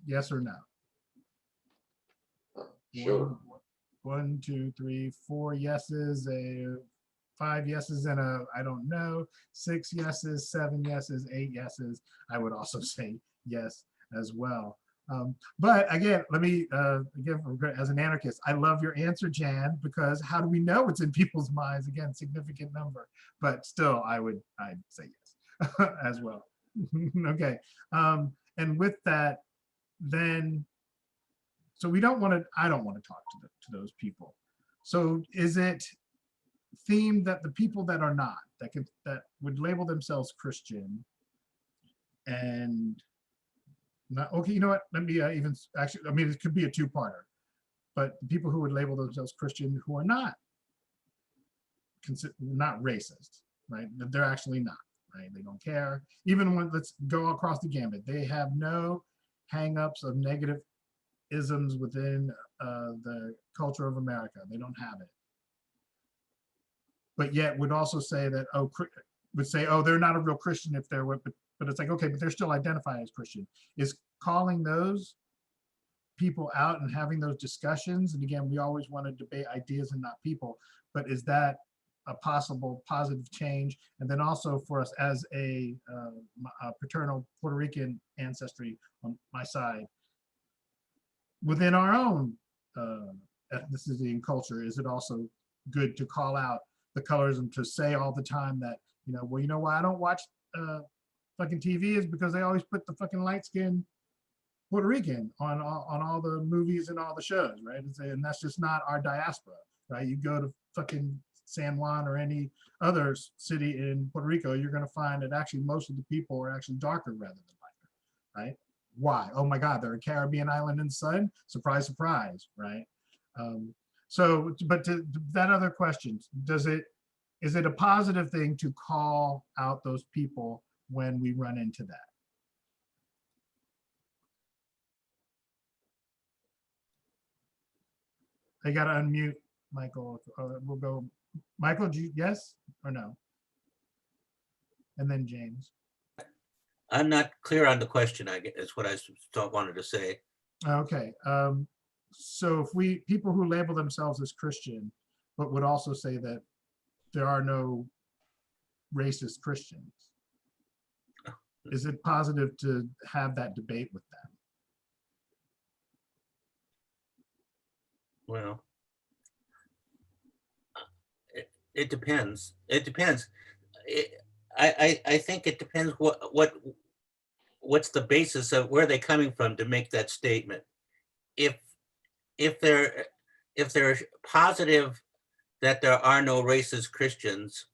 Yes or no? Sure. 1, 2, 3, 4 yeses, 5 yeses, and I don't know, 6 yeses, 7 yeses, 8 yeses. I would also say yes as well. But again, let me again, as an anarchist, I love your answer, Jan, because how do we know what's in people's minds? Again, significant number, but still, I'd say yes as well. Okay, and with that, then, so I don't want to talk to those people. So is it themed that the people that are not, that would label themselves Christian and not, okay, you know what, let me it could be a two-parter, but the people who would label themselves Christian who are not not racist, right? They're actually not, right? They don't care. Even when, let's go across the gambit, they have no hang-ups of negative isms within the culture of America. They don't have it. But yet would also say that, oh, would say, oh, they're not a real Christian if they're, but it's like, okay, but they're still identifying as Christian. Is calling those people out and having those discussions, and again, we always want to debate ideas and not people, but is that a possible positive change? And then also for us as a paternal Puerto Rican ancestry on my side, within our own ethnicity and culture, is it also good to call out the colors and to say all the time that, you know, well, you know why I don't watch fucking TV is because they always put the fucking light skinned Puerto Rican on all the movies and all the shows, right? And that's just not our diaspora, right? You go to fucking San Juan or any other city in Puerto Rico, you're going to find that actually most of the people are actually darker rather than lighter, right? Why? Oh my God, they're a Caribbean island in the sun. Surprise, surprise, right? So, but to that other question, is it a positive thing to call out those people when we run into that? I gotta unmute Michael. We'll go. Michael, do you, yes or no? And then James. I'm not clear on the question, I guess, is what I wanted to say. Okay. So if people who label themselves as Christian, but would also say that there are no racist Christians, is it positive to have that debate with them? Well, it depends. It depends. I think it depends what's the basis of where they're coming from to make that statement. If they're positive that there are no racist Christians,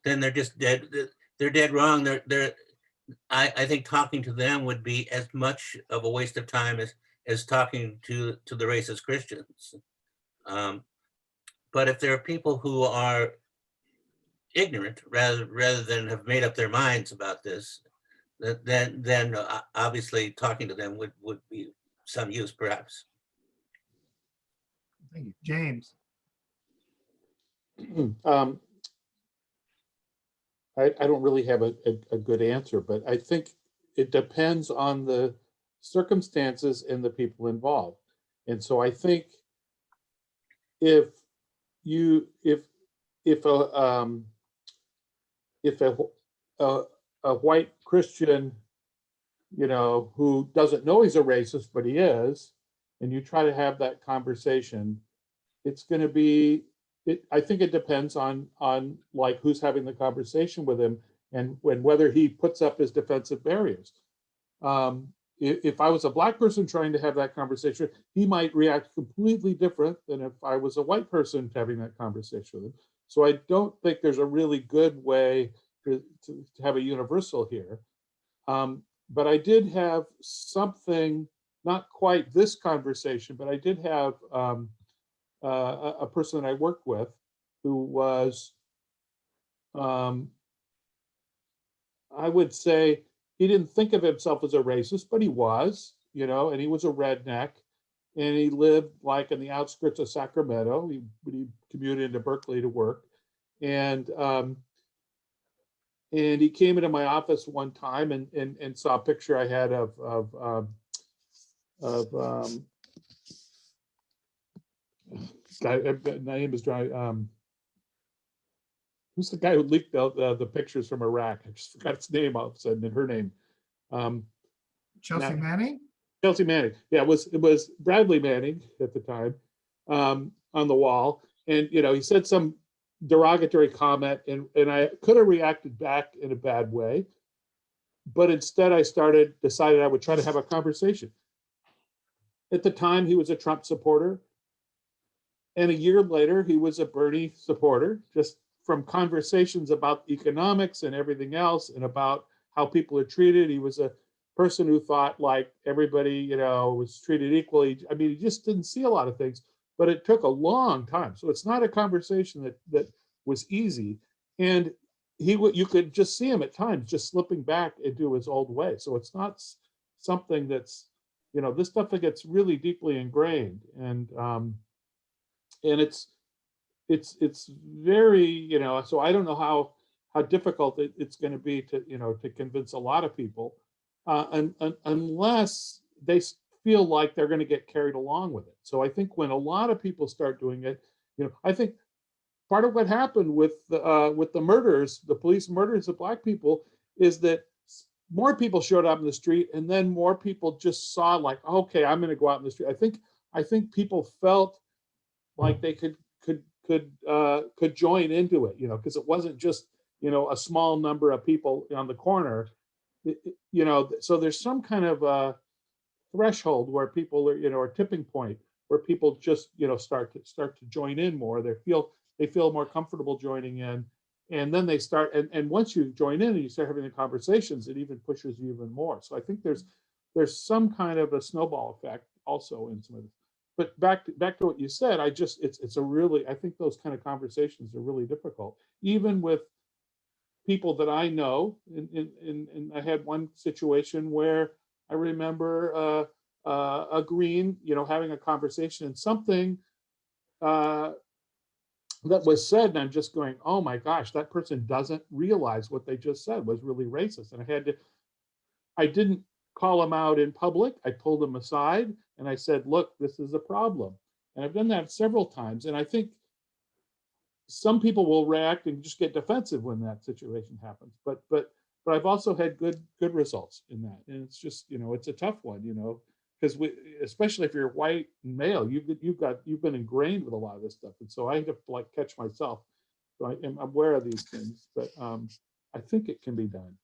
then they're just dead. They're dead wrong. I think talking to them would be as much of a waste of time as talking to the racist Christians. But if there are people who are ignorant rather than have made up their minds about this, then obviously talking to them would be some use, perhaps. Thank you. James. I don't really have a good answer, but I think it depends on the circumstances and the people involved. And so I think if a white Christian, you know, who doesn't know he's a racist, but he is, and you try to have that conversation, it's going to be, I think it depends on like who's having the conversation with him and whether he puts up his defensive barriers. If I was a black person trying to have that conversation, he might react completely different than if I was a white person having that conversation with him. So I don't think there's a really good way to have a universal here. But I did have something, not quite this conversation, but I did have a person that I worked with who was, I would say, he didn't think of himself as a racist, but he was, you know, and he was a redneck, and he lived like in the outskirts of Sacramento. He commuted into Berkeley to work, and he came into my office one time and saw a picture I had of guy, my name is dry. Who's the guy who leaked out the pictures from Iraq? I just forgot its name all of a sudden, and her name. Chelsea Manning? Chelsea Manning. Yeah, it was Bradley Manning at the time, on the wall. And, you know, he said some derogatory comment, and I could have reacted back in a bad way. But instead I decided I would try to have a conversation. At the time, he was a Trump supporter. And a year later, he was a Bernie supporter, just from conversations about economics and everything else, and about how people are treated. He was a person who thought like everybody, you know, was treated equally. I mean, he just didn't see a lot of things, but it took a long time. So it's not a conversation that was easy. And you could just see him at times just slipping back into his old way. So it's not something that's, this stuff that gets really deeply ingrained. And it's very, so I don't know how difficult it's going to be to convince a lot of people, unless they feel like they're going to get carried along with it. So I think when a lot of people start doing it, I think part of what happened with the murders, the police murders of Black people, is that more people showed up in the street, and then more people just saw like, okay, I'm going to go out in the street. I think people felt like they could join into it, because it wasn't just a small number of people on the corner, so there's some kind of a threshold where people are, a tipping point where people just start to join in more. They feel more comfortable joining in, and then they start, and once you join in and you start having the conversations, it even pushes you even more. So I think there's some kind of a snowball effect also in some of this. But back to what you said, I think those kind of conversations are really difficult, even with people that I know. And I had one situation where I remember a Green, having a conversation, and something that was said, and I'm just going, oh my gosh, that person doesn't realize what they just said was really racist. And I didn't call him out in public. I pulled him aside and I said, look, this is a problem. And I've done that several times. And I think some people will react and just get defensive when that situation happens. But I've also had good results in that. And it's just, it's a tough one, because especially if you're white and male, you've been ingrained with a lot of this stuff. And so I have to like catch myself. So I'm aware of these things, but I think it can be done.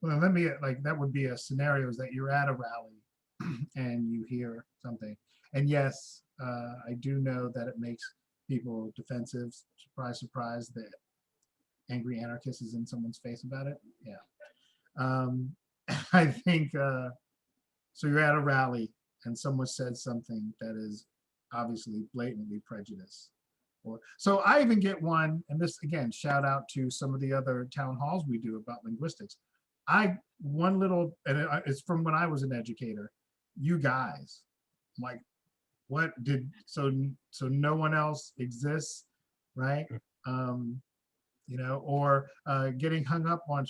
Well, that would be a scenario is that you're at a rally and you hear something. And yes, I do know that it makes people defensive. Surprise, surprise, that angry anarchist is in someone's face about it. Yeah. I think, so you're at a rally and someone said something that is obviously blatantly prejudiced. So I even get one, and this again, shout out to some of the other town halls we do about linguistics. It's from when I was an educator, you guys, like, so no one else exists, right? Or getting hung up on,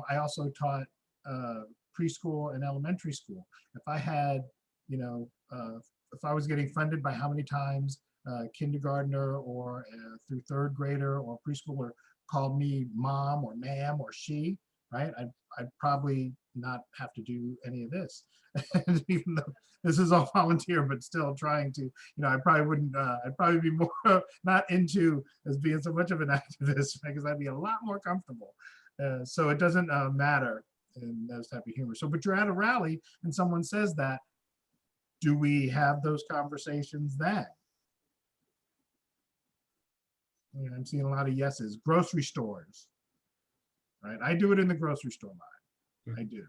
I also taught preschool and elementary school. If I had, if I was getting funded by how many times kindergartner or through third grader or preschooler called me mom or ma'am or she, right? I'd probably not have to do any of this. Even though this is all volunteer, but still trying to, I probably wouldn't, I'd probably be more not into as being so much of an activist, because I'd be a lot more comfortable. So it doesn't matter in those type of humor. So, but you're at a rally and someone says that, do we have those conversations then? I'm seeing a lot of yeses. Grocery stores, right? I do it in the grocery store line. I do.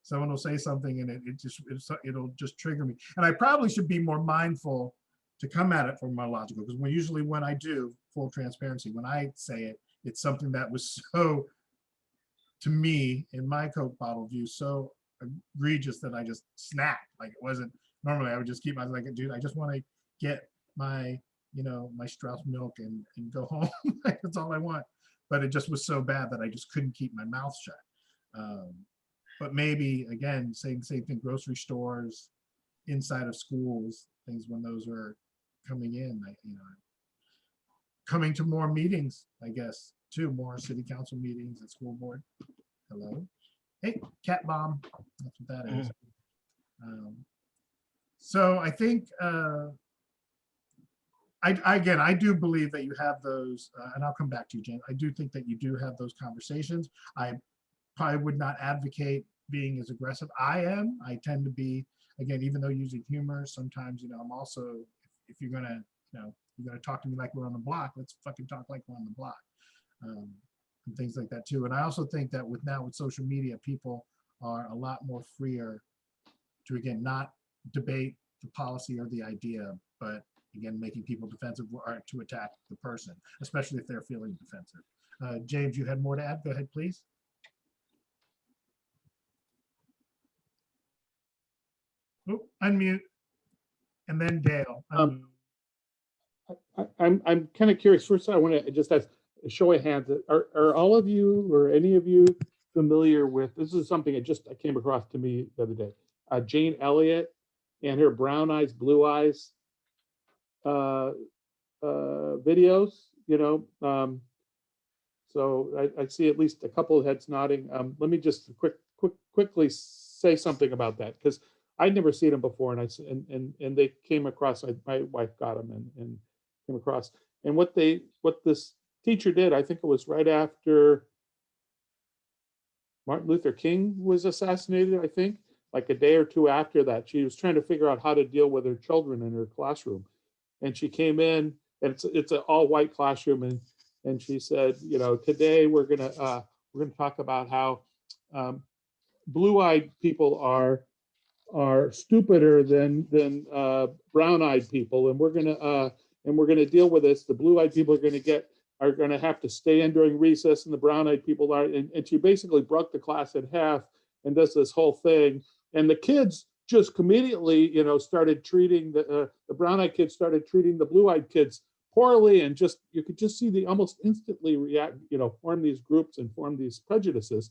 Someone will say something and it'll just trigger me. And I probably should be more mindful to come at it from my logical, because when I do, full transparency, when I say it, it's something that was so, to me, in my Coke bottle view, so egregious that I just snapped. Like, it wasn't, normally I would just keep my, like, dude, I just want to get my, my Strauss milk and go home. That's all I want. But it just was so bad that I just couldn't keep my mouth shut. But maybe, again, same thing, grocery stores, inside of schools, things when those are coming in, coming to more meetings, I guess, too, more city council meetings and school board. Hello. Hey, cat bomb. That's what that is. So I think, I do believe that you have those, and I'll come back to you, Jen. I do think that you do have those conversations. I probably would not advocate being as aggressive. I tend to be, again, even though using humor, sometimes, I'm also, if you're gonna, you're gonna talk to me like we're on the block, let's fucking talk like we're on the block. And things like that too. And I also think that with social media, people are a lot more freer to, again, not debate the policy or the idea, but again, making people defensive or to attack the person, especially if they're feeling defensive. James, you had more to add? Go ahead, please. Oh, unmute. And then Dale. Unmute. I'm kind of curious. First, I want to just ask a show of hands. Are all of you or any of you familiar with, this is something I came across to me the other day, Jane Elliott and her Brown Eyes, Blue Eyes videos, so I see at least a couple of heads nodding. Let me just quickly say something about that, because I'd never seen them before, and they came across. My wife got them and came across. And what this teacher did, I think it was right after Martin Luther King was assassinated. I think like a day or two after that, she was trying to figure out how to deal with her children in her classroom, and she came in, and it's an all-white classroom, and she said, today we're gonna talk about how blue-eyed people are stupider than brown-eyed people, and we're gonna deal with this. The blue-eyed people are gonna have to stay in during recess, and the brown-eyed people are. And she basically broke the class in half and does this whole thing. And the kids just immediately, started treating the brown-eyed kids started treating the blue-eyed kids poorly, and you could just see they almost instantly react, form these groups and form these prejudices.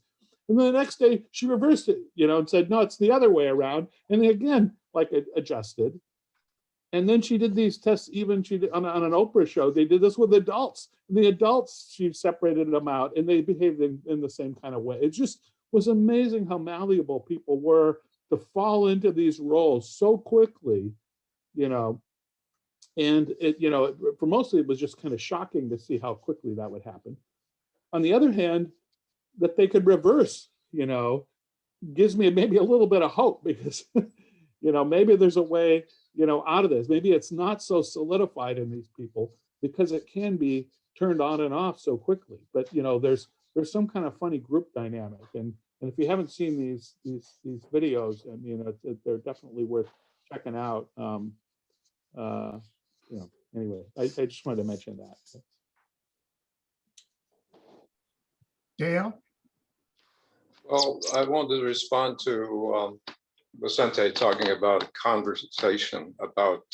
And then the next day she reversed it, and said, no, it's the other way around. And then again, adjusted. And then she did these tests, she did on an Oprah show, they did this with adults. And the adults, she separated them out, and they behaved in the same kind of way. It just was amazing how malleable people were to fall into these roles so quickly, and it, for mostly it was just kind of shocking to see how quickly that would happen. On the other hand, that they could reverse, gives me maybe a little bit of hope, because, maybe there's a way, out of this. Maybe it's not so solidified in these people, because it can be turned on and off so quickly. But, there's some kind of funny group dynamic. And if you haven't seen these videos, they're definitely worth checking out. Anyway, I just wanted to mention that. Dale? Well, I wanted to respond to Vicente talking about conversation about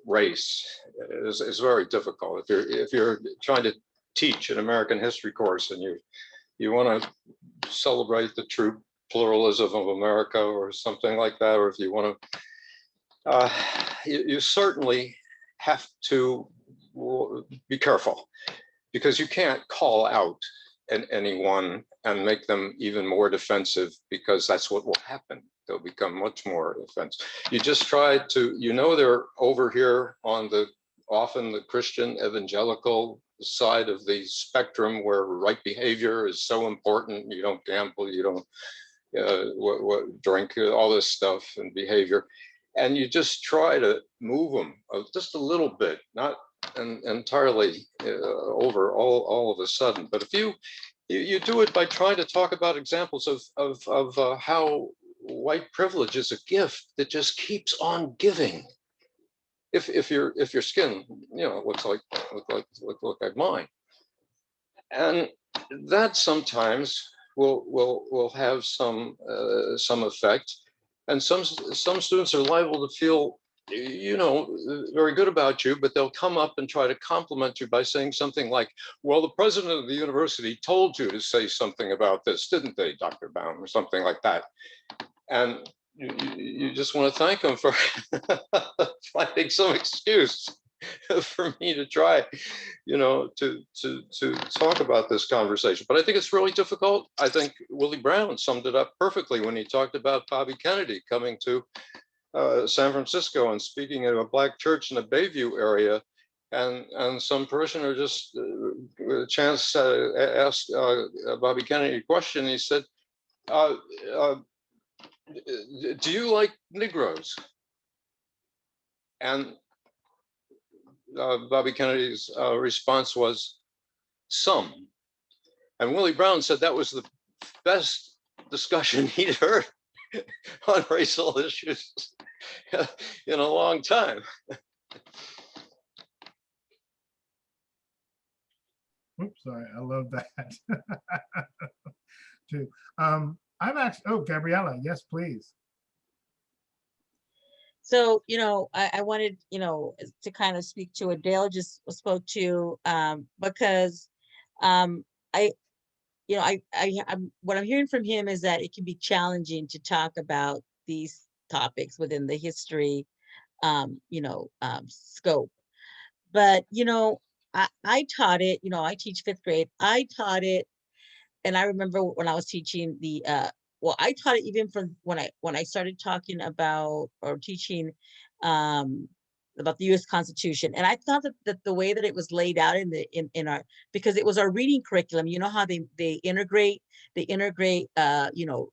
race. It's very difficult if you're trying to teach an American history course, and you want to celebrate the true pluralism of America or something like that, or if you want to, you certainly have to be careful, because you can't call out anyone and make them even more defensive, because that's what will happen. They'll become much more offensive. You just try to, they're over here on often the Christian evangelical side of the spectrum, where right behavior is so important. You don't gamble, you don't drink, all this stuff and behavior. And you just try to move them just a little bit, not entirely over all of a sudden. But if you do it by trying to talk about examples of how white privilege is a gift that just keeps on giving. If your skin looks like mine, and that sometimes will have some effect, and some students are liable to feel very good about you, but they'll come up and try to compliment you by saying something like, well, the president of the university told you to say something about this, didn't they, Dr. Baum, or something like that. And you just want to thank them for finding some excuse for me to try, to talk about this conversation. But I think it's really difficult. I think Willie Brown summed it up perfectly when he talked about Bobby Kennedy coming to San Francisco and speaking at a Black church in the Bayview area, and some parishioner just chance asked Bobby Kennedy a question. He said, do you like Negroes? And Bobby Kennedy's response was, some. And Willie Brown said that was the best discussion he'd heard on racial issues in a long time. Oops, sorry, I love that. Too. I'm actually, oh, Gabriella, yes, please. So, I wanted, to kind of speak to what Dale just spoke to, because I, what I'm hearing from him is that it can be challenging to talk about these topics within the history, scope. But, I taught it, I teach fifth grade. I taught it, and I remember when I was teaching well, I taught it even from when I started talking about or teaching um, about the U.S. Constitution, and I thought that the way that it was laid out in our, because it was our reading curriculum. You know how they integrate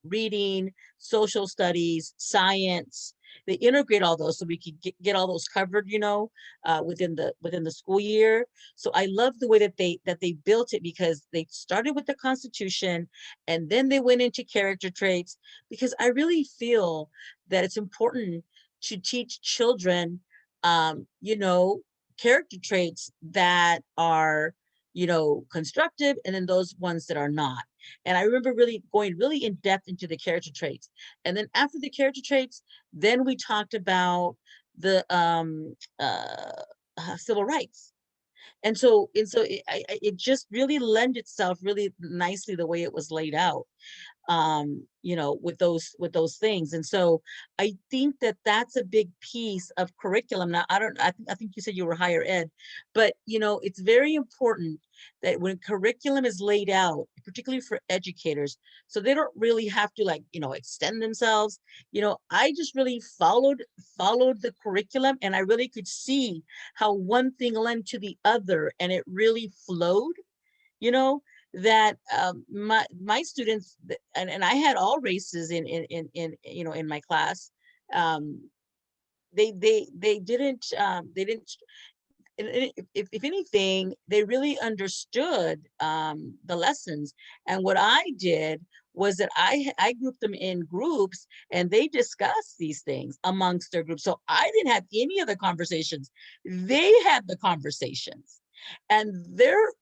reading, social studies, science. They integrate all those so we could get all those covered, within the school year. So I love the way that they built it, because they started with the Constitution and then they went into character traits, because I really feel that it's important to teach children, character traits that are, constructive, and then those ones that are not. And I remember really going really in depth into the character traits. And then after the character traits, then we talked about the civil rights. And so it just really lent itself really nicely the way it was laid out, with those things. And so I think that that's a big piece of curriculum. Now, I think you said you were higher ed, but it's very important that when curriculum is laid out, particularly for educators, so they don't really have to extend themselves. I just really followed the curriculum, and I really could see how one thing led to the other, and it really flowed, that my students, and I had all races in my class. They didn't if anything, they really understood the lessons. And what I did was that I grouped them in groups, and they discussed these things amongst their groups. So I didn't have any of the conversations. They had the conversations. And they're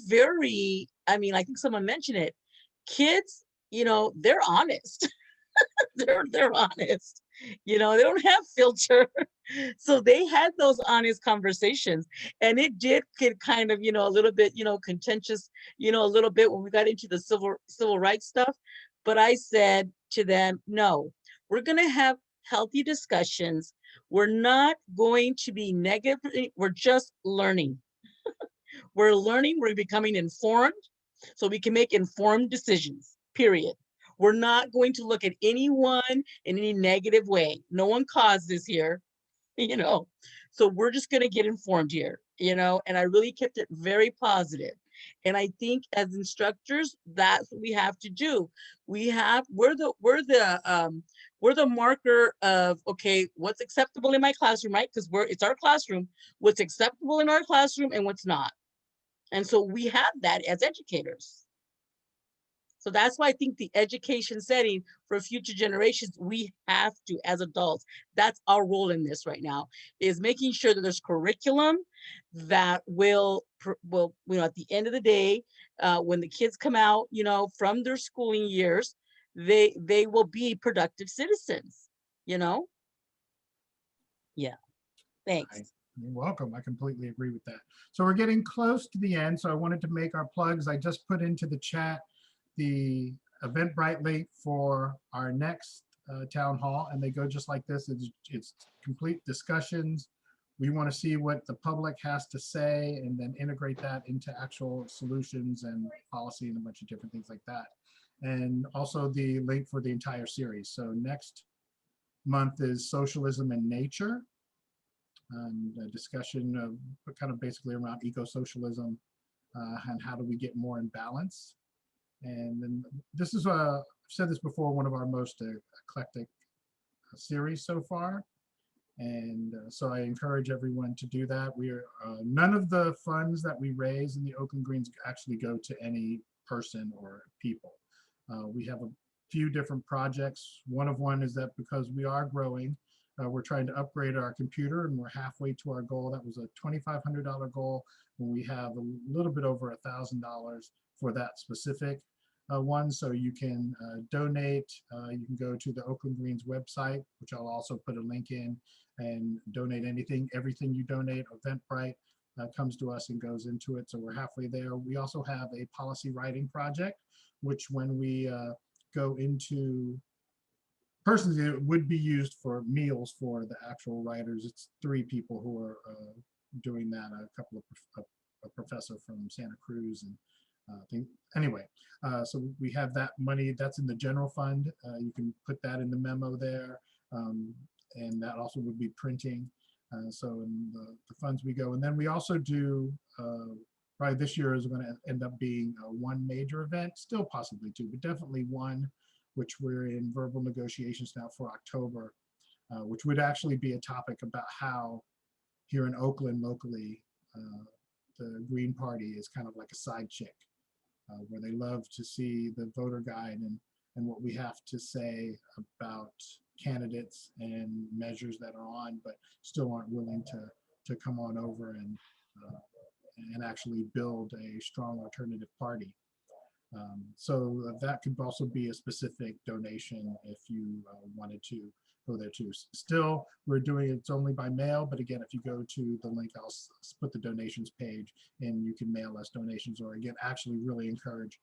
very, I think someone mentioned it, kids, they're honest. they're honest. They don't have filter. So they had those honest conversations, and it did get kind of, a little bit, contentious, a little bit when we got into the civil rights stuff. But I said to them, no, we're going to have healthy discussions. We're not going to be negative. We're just learning. We're learning, we're becoming informed, so we can make informed decisions, period. We're not going to look at anyone in any negative way. No one caused this here, So we're just going to get informed here, and I really kept it very positive. And I think as instructors, that's what we have to do. We're the marker of, okay, what's acceptable in my classroom, right? Because it's our classroom, what's acceptable in our classroom and what's not. And so we have that as educators. So that's why I think the education setting for future generations, we have to, as adults, that's our role in this right now, is making sure that there's curriculum that will at the end of the day, when the kids come out, from their schooling years, they will be productive citizens, Yeah. Thanks. You're welcome. I completely agree with that. So we're getting close to the end. So I wanted to make our plugs. I just put into the chat the Eventbrite link for our next town hall, and they go just like this. It's complete discussions. We want to see what the public has to say, and then integrate that into actual solutions and policy and a bunch of different things like that. And also the link for the entire series. So next month is Socialism and Nature, and a discussion of kind of basically around eco-socialism and how do we get more in balance. And then this is, I've said this before, one of our most eclectic series so far. And so I encourage everyone to do that. We are, none of the funds that we raise in the Oakland Greens actually go to any person or people. We have a few different projects. One is that because we are growing, we're trying to upgrade our computer, and we're halfway to our goal. That was a $2,500 goal, when we have a little bit over $1,000 for that specific one. So you can donate. You can go to the Oakland Greens website, which I'll also put a link in, and donate anything. Everything you donate, Eventbrite, comes to us and goes into it. So we're halfway there. We also have a policy writing project, which when we go into, personally, it would be used for meals for the actual writers. It's 3 people who are doing that, a couple of a professor from Santa Cruz, and anyway, so we have that money that's in the general fund. You can put that in the memo there, and that also would be printing. So in the funds we go, and then we also do, probably this year is going to end up being one major event, still possibly 2, but definitely one, which we're in verbal negotiations now for October, which would actually be a topic about how here in Oakland locally, the Green Party is kind of like a side chick, where they love to see the voter guide and what we have to say about candidates and measures that are on, but still aren't willing to come on over and actually build a strong alternative party. So that could also be a specific donation if you wanted to go there too. Still, we're doing it's only by mail, but again, if you go to the link, I'll put the donations page, and you can mail us donations, or again, actually really encourage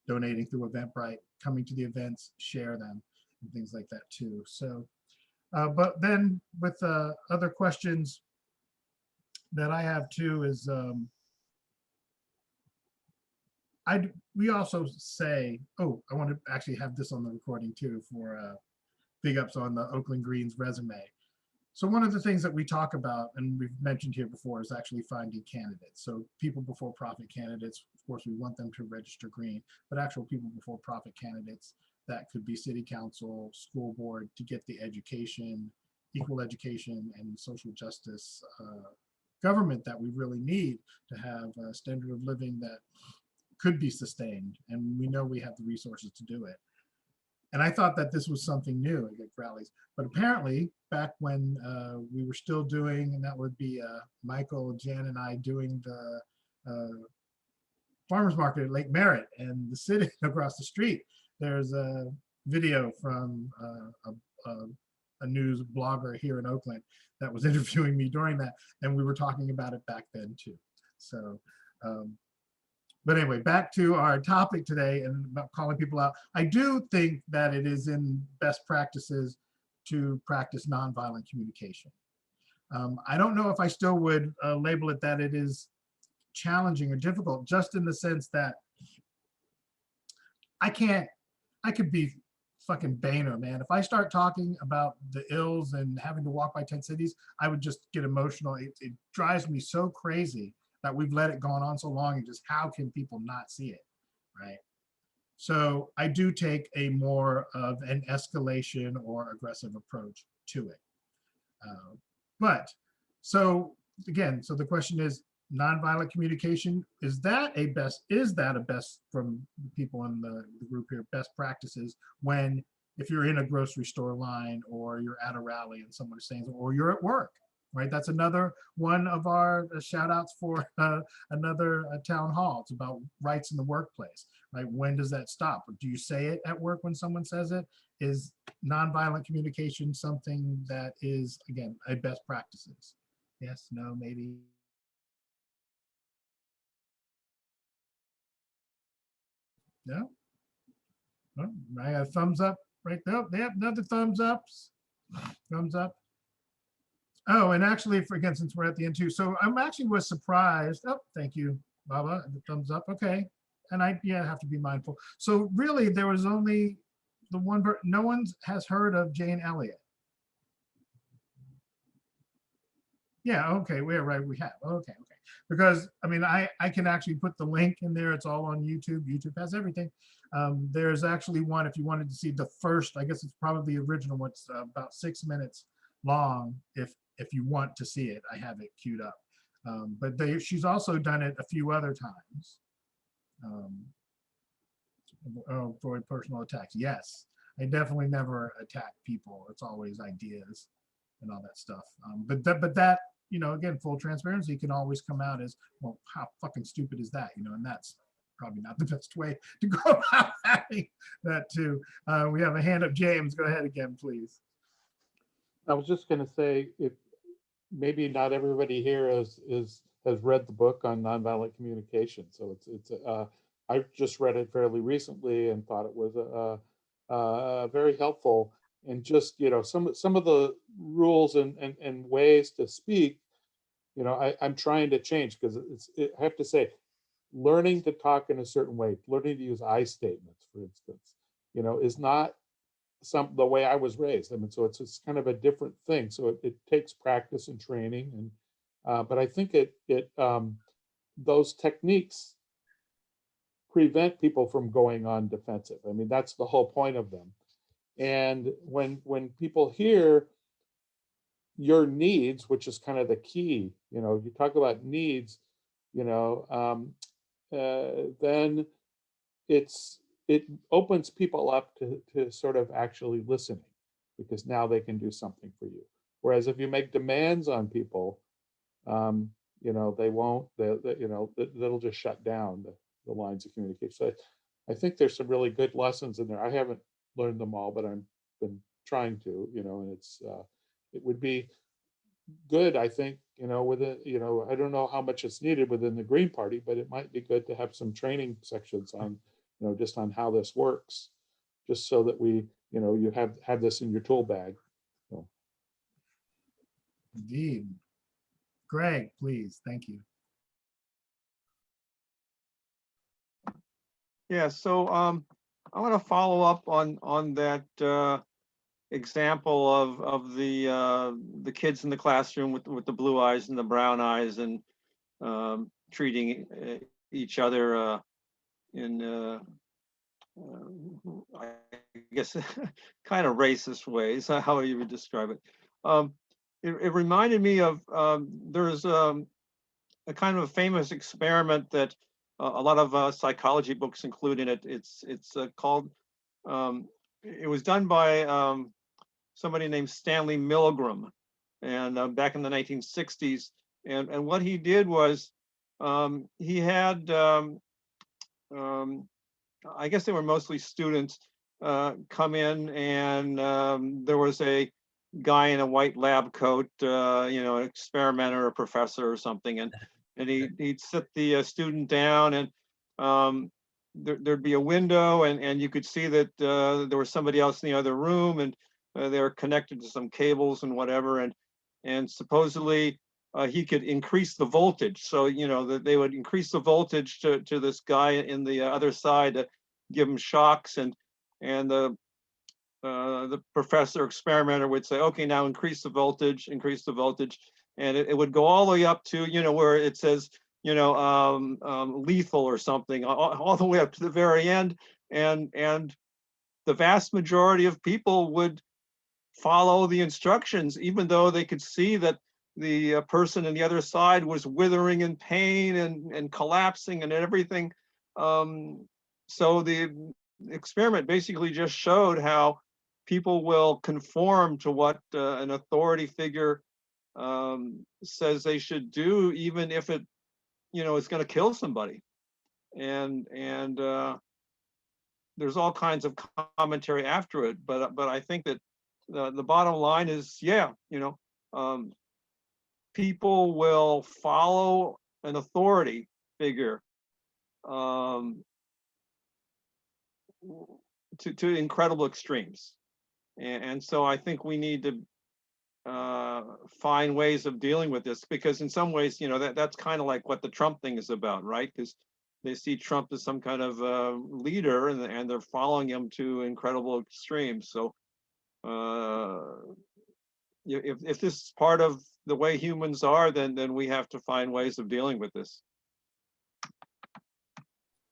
donating through Eventbrite, coming to the events, share them, and things like that too. So, but then with other questions that I have too is, we also say, oh, I want to actually have this on the recording too for big ups on the Oakland Greens resume. So one of the things that we talk about, and we've mentioned here before, is actually finding candidates. So people before profit candidates, of course, we want them to register green, but actual people before profit candidates, that could be city council, school board, to get the education, equal education, and social justice government that we really need to have a standard of living that could be sustained. And we know we have the resources to do it. And I thought that this was something new at rallies, but apparently back when we were still doing, and that would be Michael, Jan, and I doing the farmers market at Lake Merritt and the city across the street, there's a video from a news blogger here in Oakland that was interviewing me during that, and we were talking about it back then too. So, but anyway, back to our topic today and about calling people out. I do think that it is in best practices to practice nonviolent communication. I don't know if I still would label it that it is challenging or difficult, just in the sense that I could be fucking Boehner, man. If I start talking about the ills and having to walk by 10 cities, I would just get emotional. It drives me so crazy that we've let it go on so long, and just how can people not see it, right? So I do take a more of an escalation or aggressive approach to it. But so again, so the question is, nonviolent communication, is that a best from people in the group here, best practices when, if you're in a grocery store line or you're at a rally and someone is saying, or you're at work, right? That's another one of our shout outs for another town hall. It's about rights in the workplace, right? When does that stop? Or do you say it at work when someone says it? Is nonviolent communication something that is, again, a best practices? Yes, no, maybe. No? Oh, I got a thumbs up right there. They have another thumbs ups. Thumbs up. Oh, and actually, for again, since we're at the end too, so I'm actually was surprised. Oh, thank you, Baba. The thumbs up. Okay, and I have to be mindful. So really, there was only the one. No one has heard of Jane Elliott. Yeah. Okay. We're right. We have. Okay. Okay. Because I mean, I can actually put the link in there. It's all on YouTube. YouTube has everything. There's actually one if you wanted to see the first. I guess it's probably the original one. It's about 6 minutes long. If you want to see it, I have it queued up. But she's also done it a few other times for personal attacks. Yes, I definitely never attack people. It's always ideas. and all that stuff. But that, again, full transparency can always come out as, well, how fucking stupid is that? And that's probably not the best way to go about having that too. We have a hand up, James. Go ahead again, please. I was just going to say, if maybe not everybody here has read the book on nonviolent communication, so I just read it fairly recently and thought it was very helpful. And just some of the rules and ways to speak, I'm trying to change, because I have to say, learning to talk in a certain way, learning to use I statements, for instance, is not the way I was raised. I mean, so it's kind of a different thing. So it takes practice and training, and but I think those techniques prevent people from going on defensive. I mean, that's the whole point of them. And when people hear your needs, which is kind of the key, you talk about needs, then it opens people up to sort of actually listening, because now they can do something for you. Whereas if you make demands on people, they won't, that'll just shut down the lines of communication. So I think there's some really good lessons in there. I haven't learned them all, but I've been trying to, and it would be good, I think, with it, I don't know how much it's needed within the Green Party, but it might be good to have some training sections on, just on how this works, just so that we, you have this in your tool bag. So. Indeed. Greg, please. Thank you. Yeah, so I want to follow up on that example of the kids in the classroom with the blue eyes and the brown eyes, and treating each other in I guess kind of racist ways, how you would describe it. It reminded me of there's a kind of a famous experiment that a lot of psychology books include in it. It's called, it was done by somebody named Stanley Milgram, and back in the 1960s. And what he did was he had, I guess they were mostly students, come in, and there was a guy in a white lab coat, an experimenter, a professor or something, and he'd sit the student down, and there'd be a window, and you could see that there was somebody else in the other room, and they were connected to some cables and whatever, and supposedly he could increase the voltage. So that they would increase the voltage to this guy in the other side to give him shocks, and the professor experimenter would say, okay, now increase the voltage, and it would go all the way up to where it says lethal or something, all the way up to the very end, and the vast majority of people would follow the instructions, even though they could see that the person on the other side was withering in pain and collapsing and everything. So the experiment basically just showed how people will conform to what an authority figure says they should do, even if it, is going to kill somebody. And there's all kinds of commentary after it, but I think that the bottom line is, people will follow an authority figure to incredible extremes. And so I think we need to find ways of dealing with this, because in some ways, that's kind of like what the Trump thing is about, right? Because they see Trump as some kind of leader, and they're following him to incredible extremes. So if this is part of the way humans are, then we have to find ways of dealing with this.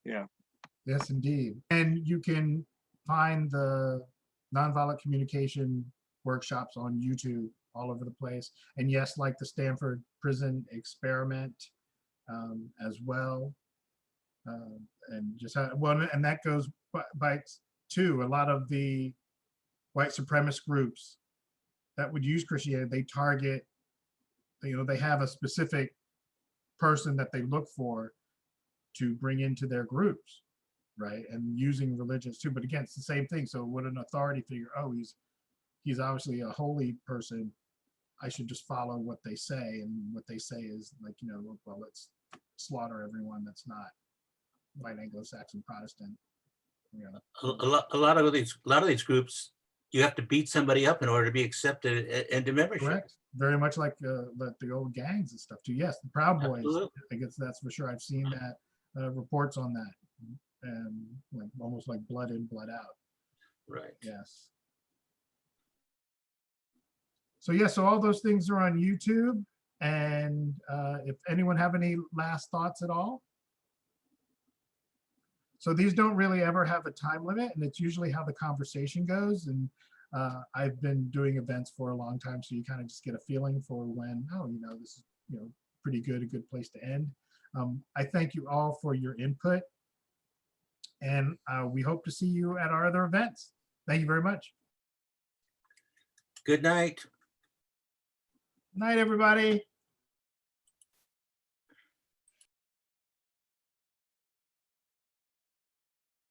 Yeah. Yes, indeed. And you can find the nonviolent communication workshops on YouTube all over the place. And yes, like the Stanford prison experiment as well. And just and that goes by to a lot of the white supremacist groups that would use Christianity, they target, they have a specific person that they look for to bring into their groups, right? And using religions too, but again, it's the same thing. So would an authority figure, oh, he's obviously a holy person, I should just follow what they say, and what they say is like, well, let's slaughter everyone that's not white Anglo-Saxon Protestant. A lot of these groups, you have to beat somebody up in order to be accepted into membership. Correct. Very much like the old gangs and stuff too. Yes, the Proud Boys. Absolutely. I guess that's for sure. I've seen that reports on that, and like almost like blood in, blood out. Right. Yes. So yeah, so all those things are on YouTube. And if anyone have any last thoughts at all. So these don't really ever have a time limit, and it's usually how the conversation goes. And I've been doing events for a long time, so you kind of just get a feeling for when, oh, this is, pretty good, a good place to end. I thank you all for your input, and we hope to see you at our other events. Thank you very much. Good night. Good night, everybody.